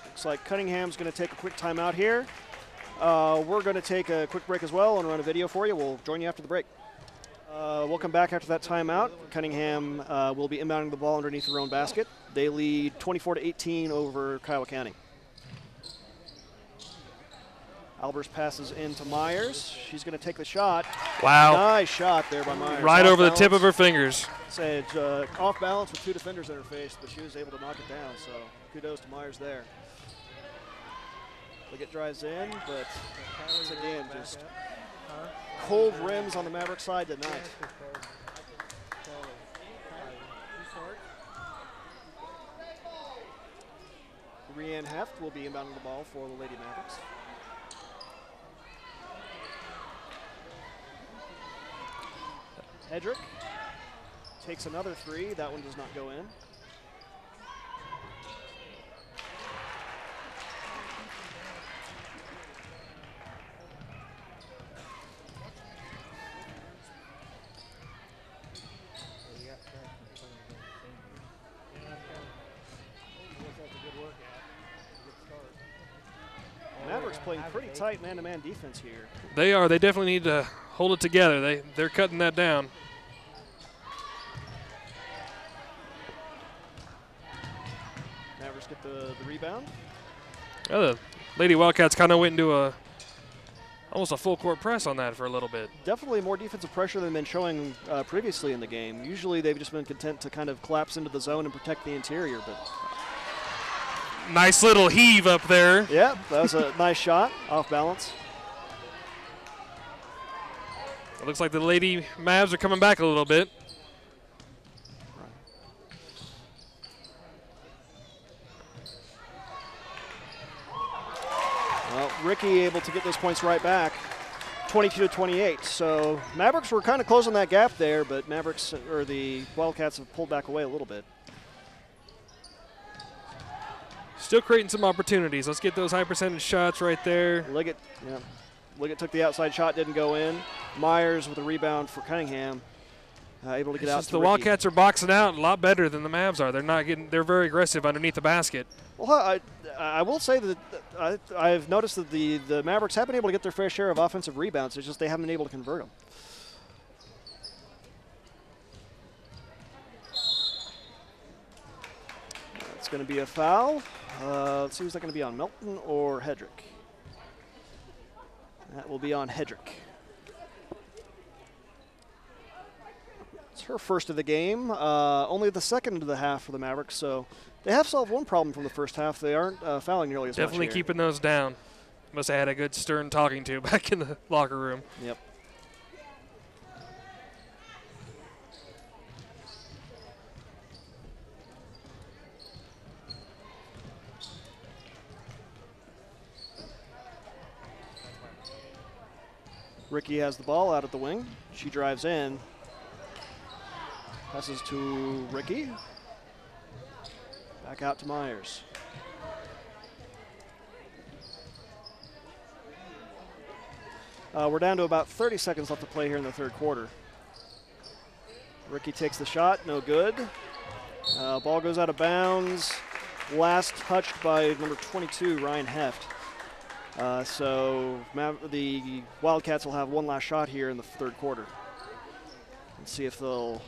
Looks like Cunningham's going to take a quick timeout here. We're going to take a quick break as well and run a video for you. We'll join you after the break. We'll come back after that timeout. Cunningham will be inbounding the ball underneath their own basket. They lead 24-18 over Kiowa County. Albers passes into Myers. She's going to take the shot. Wow. Nice shot there by Myers. Right over the tip of her fingers. Said off balance with 2 defenders in her face, but she was able to knock it down, so kudos to Myers there. Liggett drives in, but once again, just cold rims on the Maverick side tonight. Rianne Heft will be inbounding the ball for the Lady Mavericks. Hedrick takes another three. That one does not go in. Mavericks playing pretty tight man-to-man defense here. They are. They definitely need to hold it together. They're cutting that down. Mavericks get the rebound. Oh, the Lady Wildcats kind of went into almost a full court press on that for a little bit. Definitely more defensive pressure than been showing previously in the game. Usually they've just been content to kind of collapse into the zone and protect the interior, but nice little heave up there. yeah, that was a nice shot, off balance. It looks like the Lady Mavs are coming back a little bit. Well, Ricky able to get those points right back, 22-28. So Mavericks were kind of closing that gap there, but the Wildcats have pulled back away a little bit. Still creating some opportunities. Let's get those high percentage shots right there. Liggett took the outside shot, didn't go in. Myers with a rebound for Cunningham, able to get out. The Wildcats are boxing out a lot better than the Mavs are. They're very aggressive underneath the basket. Well, I will say that I've noticed that the Mavericks have been able to get their fair share of offensive rebounds. It's just they haven't been able to convert them. It's going to be a foul. Let's see, who's that going to be on, Melton or Hedrick? That will be on Hedrick. It's her first of the game. Only the second of the half for the Mavericks, so they have solved one problem from the first half. They aren't fouling nearly as much. Definitely keeping those down. Must have had a good stern talking to back in the locker room. Yep. Ricky has the ball out at the wing. She drives in. Passes to Ricky. Back out to Myers. We're down to about 30 seconds left to play here in the third quarter. Ricky takes the shot, no good. Ball goes out of bounds. Last touched by number 22, Ryan Heft. So the Wildcats will have one last shot here in the third quarter. Let's see if they'll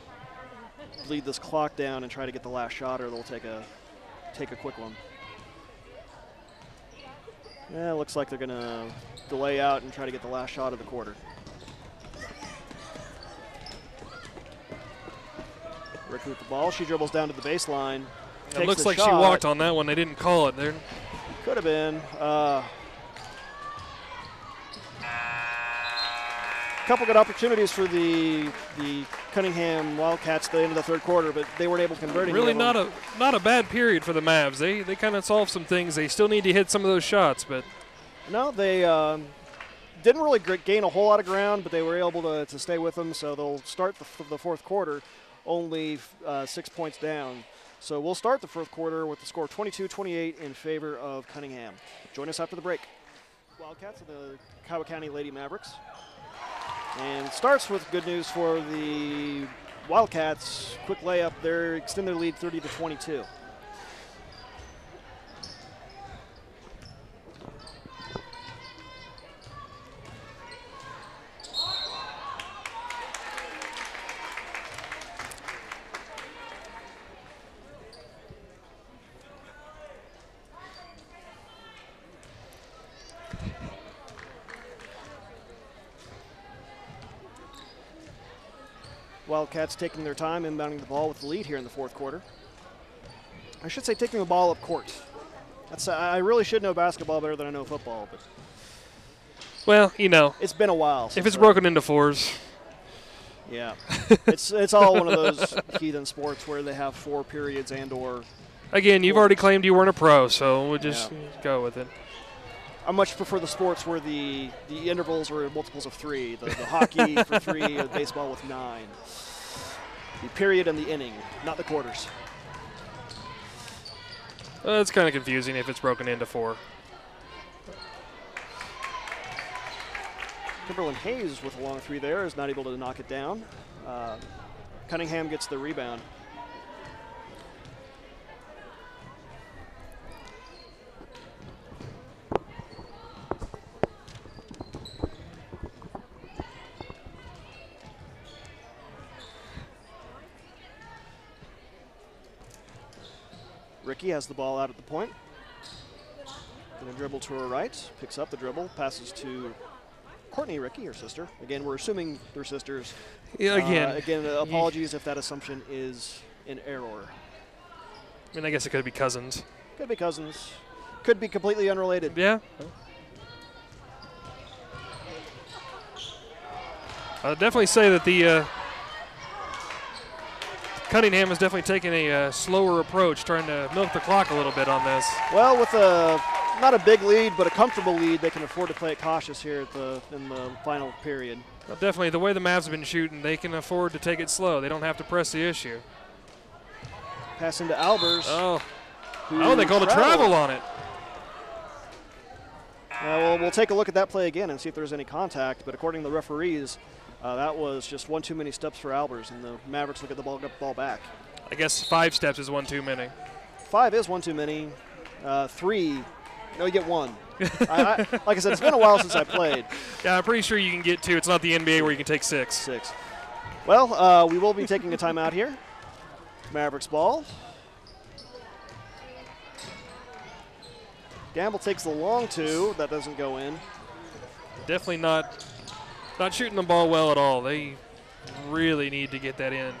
bleed this clock down and try to get the last shot, or they'll take a quick one. Yeah, it looks like they're going to delay out and try to get the last shot of the quarter. Ricky with the ball. She dribbles down to the baseline. It looks like she walked on that one. They didn't call it there. Could have been. Couple good opportunities for the Cunningham Wildcats at the end of the third quarter, but they weren't able to convert. Really not a bad period for the Mavs. They kind of solved some things. They still need to hit some of those shots, but no, they didn't really gain a whole lot of ground, but they were able to stay with them. So they'll start the fourth quarter only 6 points down. So we'll start the fourth quarter with the score 22-28 in favor of Cunningham. Join us after the break. Wildcats of the Kiowa County Lady Mavericks. And starts with good news for the Wildcats. Quick layup. They extend their lead 30-22. Wildcats taking their time inbounding the ball with the lead here in the fourth quarter. I should say taking the ball up court. I really should know basketball better than I know football, but well, you know, it's been a while. If it's broken into fours. Yeah. it's all one of those heathen sports where they have 4 periods and or. Again, you've already claimed you weren't a pro, so we'll just go with it. I much prefer the sports where the intervals are multiples of 3. The hockey for 3, and baseball with 9. The period and the inning, not the quarters. It's kind of confusing if it's broken into 4. Kimberlyn Hayes with a long 3 there is not able to knock it down. Cunningham gets the rebound. Ricky has the ball out at the point. Going to dribble to her right, picks up the dribble, passes to Courtney Ricky, her sister. Again, we're assuming they're sisters. Yeah, again, apologies if that assumption is in error. I mean, I guess it could be cousins. Could be cousins. Could be completely unrelated. Yeah. I'll definitely say that the Cunningham is definitely taking a slower approach, trying to milk the clock a little bit on this. Well, with not a big lead, but a comfortable lead, they can afford to play it cautious here in the final period. Well, definitely, the way the Mavs have been shooting, they can afford to take it slow. They don't have to press the issue. Pass into Albers. Oh, they called a travel on it. Well, we'll take a look at that play again and see if there's any contact, but according to the referees, that was just 1 too many steps for Albers, and the Mavericks will get the ball back. I guess 5 steps is 1 too many. 5 is 1 too many. 3, no, you get 1. Like I said, it's been a while since I played. Yeah, I'm pretty sure you can get 2. It's not the NBA where you can take 6. 6. Well, we will be taking a timeout here. Mavericks ball. Gamble takes the long 2. That doesn't go in. Definitely not shooting the ball well at all. They really need to get that in.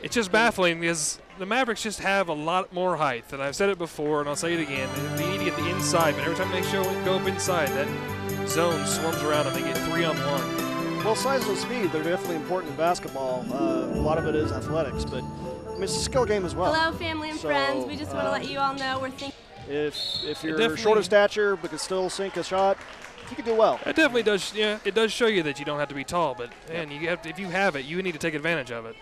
It's just baffling because the Mavericks just have a lot more height. And I've said it before, and I'll say it again. They need to get the inside, but every time they go up inside, that zone swarms around and they get 3-on-1. Well, size and speed, they're definitely important in basketball. A lot of it is athletics, but I mean, it's a skill game as well. Hello, family and friends. We just want to let you all know we're thinking. If you're short of stature but can still sink a shot, you can do well. It definitely does. Yeah, it does show you that you don't have to be tall, but man, if you have it, you need to take advantage of it.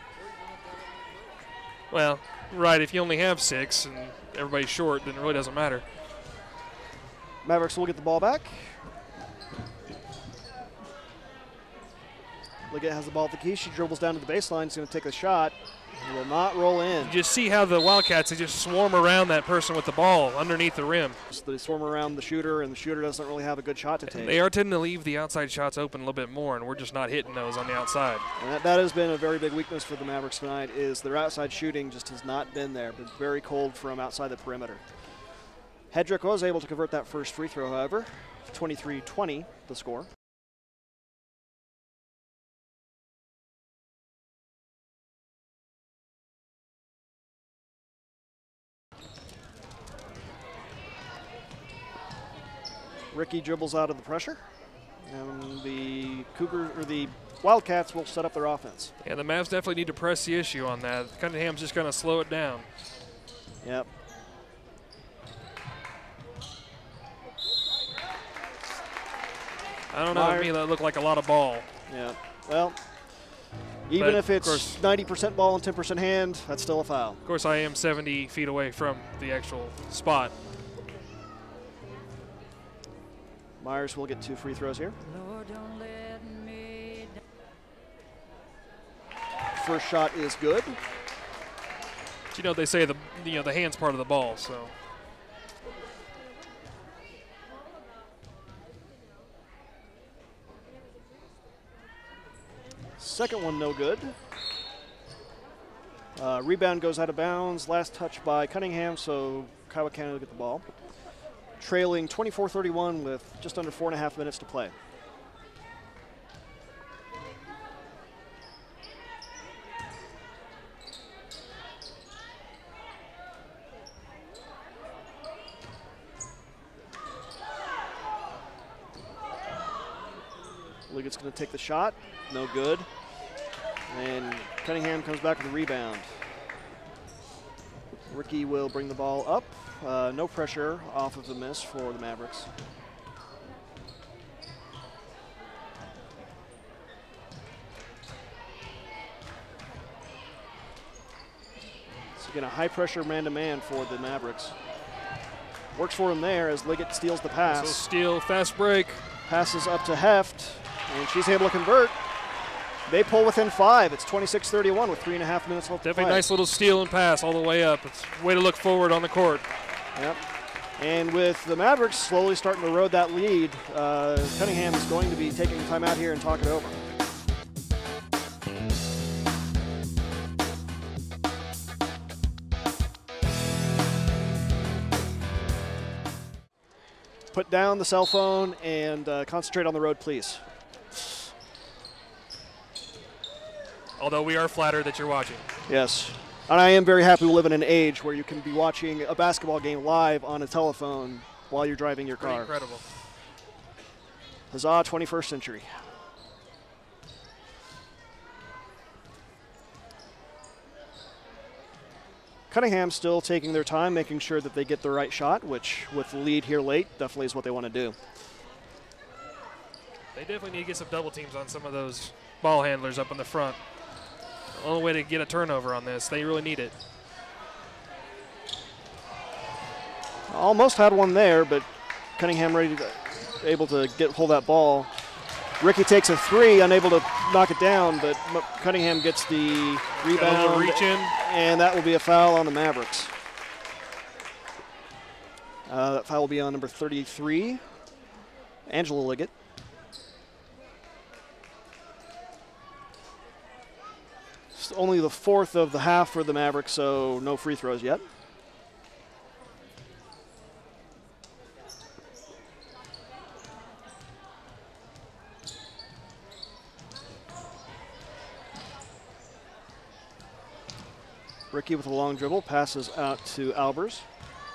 Well, right. If you only have 6 and everybody's short, then it really doesn't matter. Mavericks will get the ball back. Liggett has the ball at the key. She dribbles down to the baseline. She's going to take a shot. It will not roll in. You just see how the Wildcats, they just swarm around that person with the ball underneath the rim. So they swarm around the shooter, and the shooter doesn't really have a good shot to take. They are tending to leave the outside shots open a little bit more, and we're just not hitting those on the outside. And that has been a very big weakness for the Mavericks tonight, is their outside shooting just has not been there, but very cold from outside the perimeter. Hedrick was able to convert that first free throw, however. 23-20 the score. Ricky dribbles out of the pressure, and the Wildcats will set up their offense. Yeah, the Mavs definitely need to press the issue on that. Cunningham's just going to slow it down. Yep. I don't know. To me, that looked like a lot of ball. Yeah. Well, even if it's 90% ball and 10% hand, that's still a foul. Of course, I am 70 feet away from the actual spot. Myers will get 2 free throws here. First shot is good. But you know they say the hand's part of the ball, so. Second one no good. Rebound goes out of bounds. Last touch by Cunningham, so Kiowa Canada will get the ball. Trailing 24-31 with just under 4.5 minutes to play. Liggett's going to take the shot. No good. And Cunningham comes back with the rebound. Ricky will bring the ball up. No pressure off of the miss for the Mavericks. So again, a high-pressure man-to-man for the Mavericks. Works for him there as Liggett steals the pass. So steal, fast break. Passes up to Heft, and she's able to convert. They pull within 5. It's 26-31 with 3.5 minutes left to Definitely play. nice little steal and pass all the way up. It's a way to look forward on the court. Yep. And with the Mavericks slowly starting to erode that lead, Cunningham is going to be taking the time out here and talk it over. Put down the cell phone and concentrate on the road, please. Although we are flattered that you're watching. Yes. And I am very happy we live in an age where you can be watching a basketball game live on a telephone while you're driving your car. Pretty incredible. Huzzah, 21st century. Cunningham still taking their time, making sure that they get the right shot, which with the lead here late, definitely is what they want to do. They definitely need to get some double teams on some of those ball handlers up in the front. The only way to get a turnover on this, they really need it. Almost had one there, but Cunningham able to hold that ball. Ricky takes a 3, unable to knock it down, but Cunningham gets the rebound, reach in. And that will be a foul on the Mavericks. That foul will be on number 33, Angela Liggett. It's only the 4th of the half for the Mavericks, so no free throws yet. Ricky with a long dribble, passes out to Albers.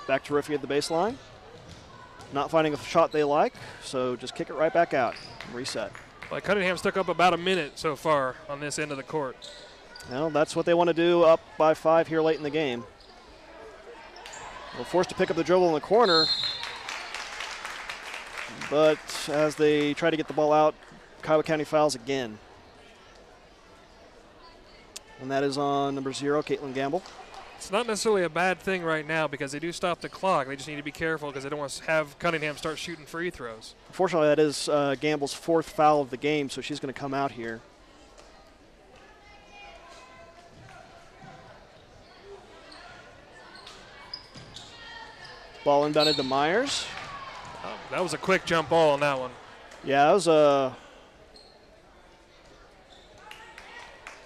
Back to Riffy at the baseline. Not finding a shot they like, so just kick it right back out. Reset. Well, Cunningham stuck up about a minute so far on this end of the court. Well, that's what they want to do, up by 5 here late in the game. They're forced to pick up the dribble in the corner, but as they try to get the ball out, Kiowa County fouls again. And that is on number 0, Caitlin Gamble. It's not necessarily a bad thing right now because they do stop the clock. They just need to be careful because they don't want to have Cunningham start shooting free throws. Unfortunately, that is Gamble's 4th foul of the game, so she's going to come out here. Ball inbounded to Myers. Oh, that was a quick jump ball on that one. Yeah, that was a,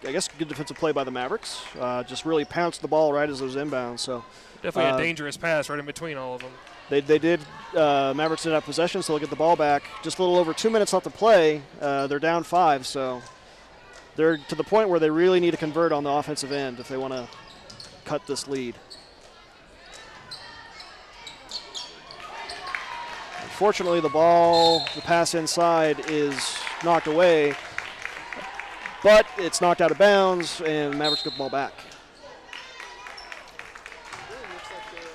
I guess, good defensive play by the Mavericks. Just really pounced the ball right as it was inbound. So definitely a dangerous pass right in between all of them. Mavericks did have possession, so they'll get the ball back. Just a little over 2 minutes left to play. They're down 5, so they're to the point where they really need to convert on the offensive end if they want to cut this lead. Unfortunately, the pass inside is knocked away, but it's knocked out of bounds, and Mavericks get the ball back.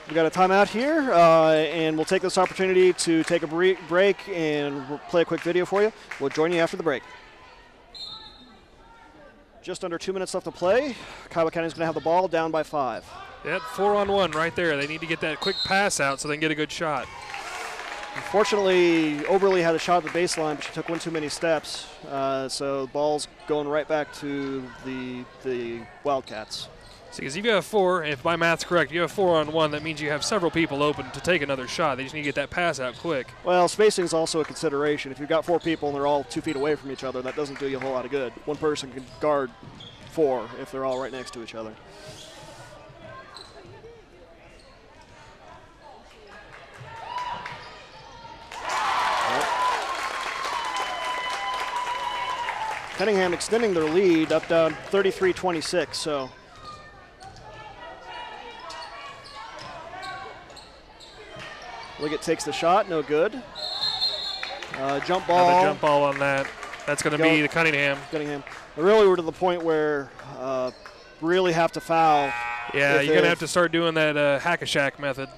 We got a timeout here, and we'll take this opportunity to take a break and we'll play a quick video for you. We'll join you after the break. Just under 2 minutes left to play. Kiowa County is going to have the ball, down by 5. Yep, 4-on-1 right there. They need to get that quick pass out so they can get a good shot. Unfortunately, Oberly had a shot at the baseline, but she took one too many steps. So the ball's going right back to the Wildcats. See, because if you have 4, if my math's correct, you have 4-on-1, that means you have several people open to take another shot. They just need to get that pass out quick. Well, spacing is also a consideration. If you've got 4 people and they're all 2 feet away from each other, that doesn't do you a whole lot of good. One person can guard 4 if they're all right next to each other. Cunningham extending their lead up down 33-26. So Liggett takes the shot, no good. Jump ball. Another jump ball on that. That's going to be the Cunningham. Cunningham. Really, we're to the point where really have to foul Yeah, you're going to have to start doing that hack-a-shack method.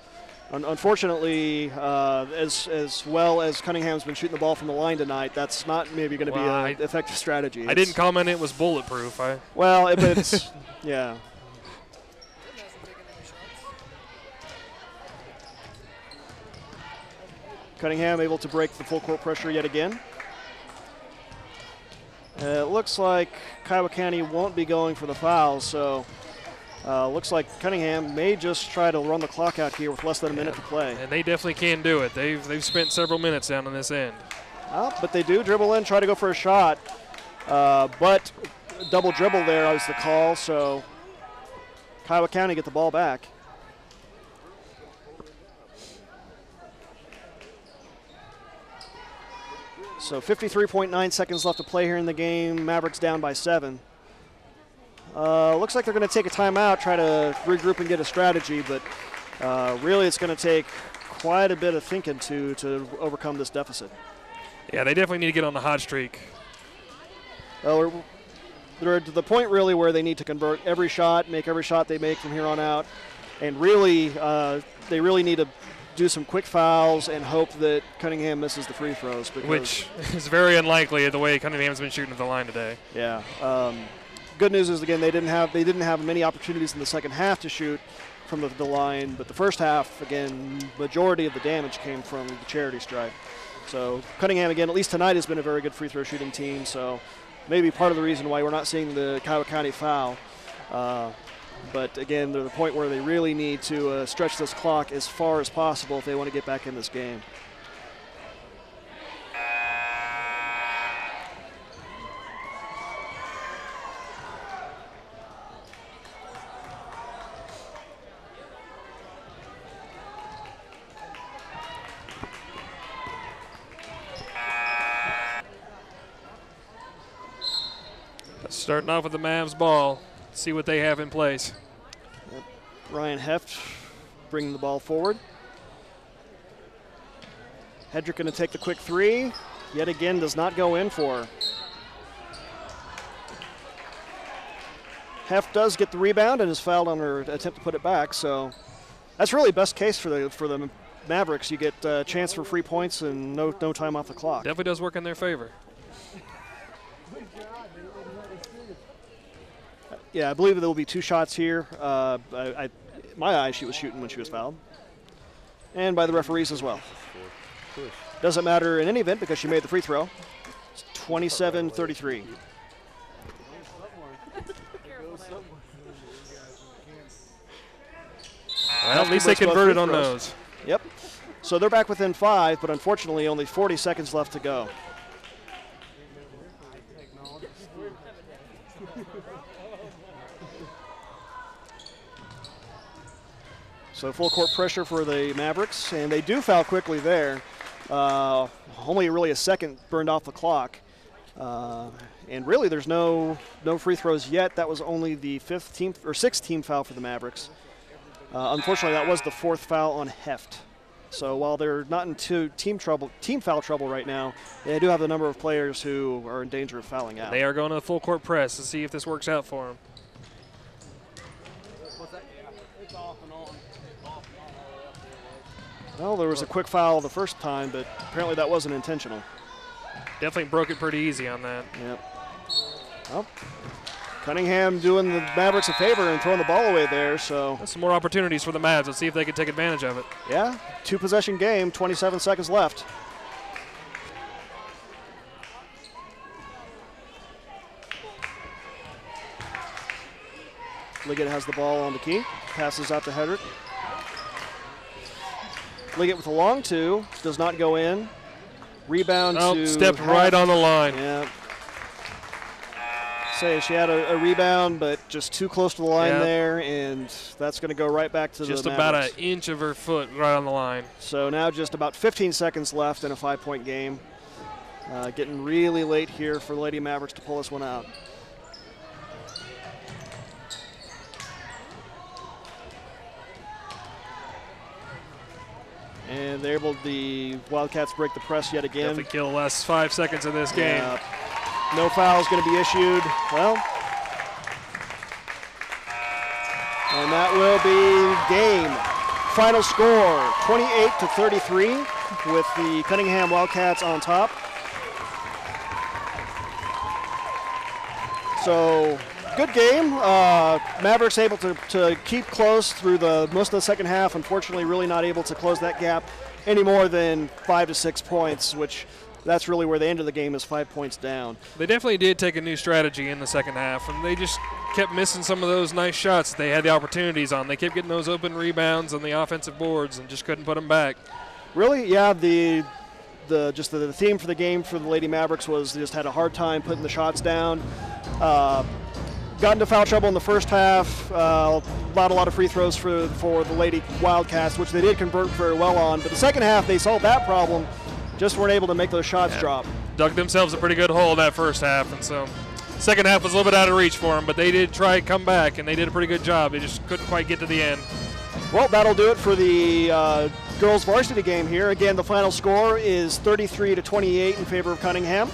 Unfortunately, as well as Cunningham's been shooting the ball from the line tonight, that's not maybe going to be an effective strategy. I didn't comment it was bulletproof. Well, it's yeah. Cunningham able to break the full court pressure yet again. It looks like Kiowa County won't be going for the foul, so looks like Cunningham may just try to run the clock out here with less than a minute to play. And they definitely can do it. They've spent several minutes down on this end. But they do dribble in, try to go for a shot, but double dribble there was the call, so Kiowa County get the ball back. So 53.9 seconds left to play here in the game. Mavericks down by 7. Looks like they're going to take a timeout, try to regroup and get a strategy, but really it's going to take quite a bit of thinking to overcome this deficit. Yeah, they definitely need to get on the hot streak. They're to the point really where they need to convert every shot, make every shot they make from here on out, and really they really need to do some quick fouls and hope that Cunningham misses the free throws. Which is very unlikely the way Cunningham's been shooting at the line today. Yeah. Good news is, again, they didn't have many opportunities in the second half to shoot from the line, but the first half, again, majority of the damage came from the charity stripe. So Cunningham, again, at least tonight, has been a very good free throw shooting team, so maybe part of the reason why we're not seeing the Kiowa County foul. But again, they're at the point where they really need to stretch this clock as far as possible if they want to get back in this game. Starting off with the Mavs ball. See what they have in place. Yep. Ryan Heft bringing the ball forward. Hedrick going to take the quick three. Yet again does not go in for her. Heft does get the rebound and is fouled on her attempt to put it back. So that's really best case for the Mavericks. You get a chance for free points and no time off the clock. Definitely does work in their favor. Yeah, I believe there will be 2 shots here. My eyes, she was shooting when she was fouled. And by the referees as well. Doesn't matter in any event because she made the free throw. It's 27-33. Well, at least they converted on those. Yep. So they're back within 5, but unfortunately only 40 seconds left to go. So full court pressure for the Mavericks, and they do foul quickly there. Only really a second burned off the clock. And really there's no free throws yet. That was only the 6th team foul for the Mavericks. Unfortunately, that was the 4th foul on Heft. So while they're not into team foul trouble right now, they do have a number of players who are in danger of fouling out. They are going to the full court press to see if this works out for them. Well, there was a quick foul the first time, but apparently that wasn't intentional. Definitely broke it pretty easy on that. Yep. Well, Cunningham doing the Mavericks a favor and throwing the ball away there, so. That's some more opportunities for the Mavs. Let's see if they can take advantage of it. Yeah, 2-possession game, 27 seconds left. Liggett has the ball on the key, passes out to Hedrick. Liggett with a long 2, does not go in. Rebound to stepped right on the line. Yeah. Say she had a rebound, but just too close to the line there, and that's going to go right back to the Mavericks. Just about an inch of her foot right on the line. So now just about 15 seconds left in a 5-point game. Getting really late here for the Lady Mavericks to pull this one out. And they're able, the Wildcats break the press yet again. Definitely kill the last 5 seconds of this game. No foul is going to be issued. Well, and that will be game. Final score, 28-33, with the Cunningham Wildcats on top. So, good game. Mavericks able to keep close through most of the second half. Unfortunately, really not able to close that gap any more than 5 to 6 points, which that's really where the end of the game is, 5 points down. They definitely did take a new strategy in the second half, and they just kept missing some of those nice shots they had the opportunities on. They kept getting those open rebounds on the offensive boards and just couldn't put them back. Really, yeah, the theme for the game for the Lady Mavericks was they just had a hard time putting the shots down. Got into foul trouble in the first half, allowed a lot of free throws for the Lady Wildcats, which they did convert very well on. But the second half, they solved that problem, just weren't able to make those shots drop. Dug themselves a pretty good hole in that first half, and so second half was a little bit out of reach for them, but they did try to come back, and they did a pretty good job. They just couldn't quite get to the end. Well, that'll do it for the girls varsity game here. Again, the final score is 33-28 in favor of Cunningham.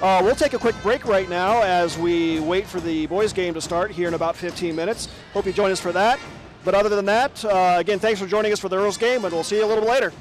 We'll take a quick break right now as we wait for the boys game to start here in about 15 minutes. Hope you join us for that. But other than that, again, thanks for joining us for the girls game, and we'll see you a little bit later.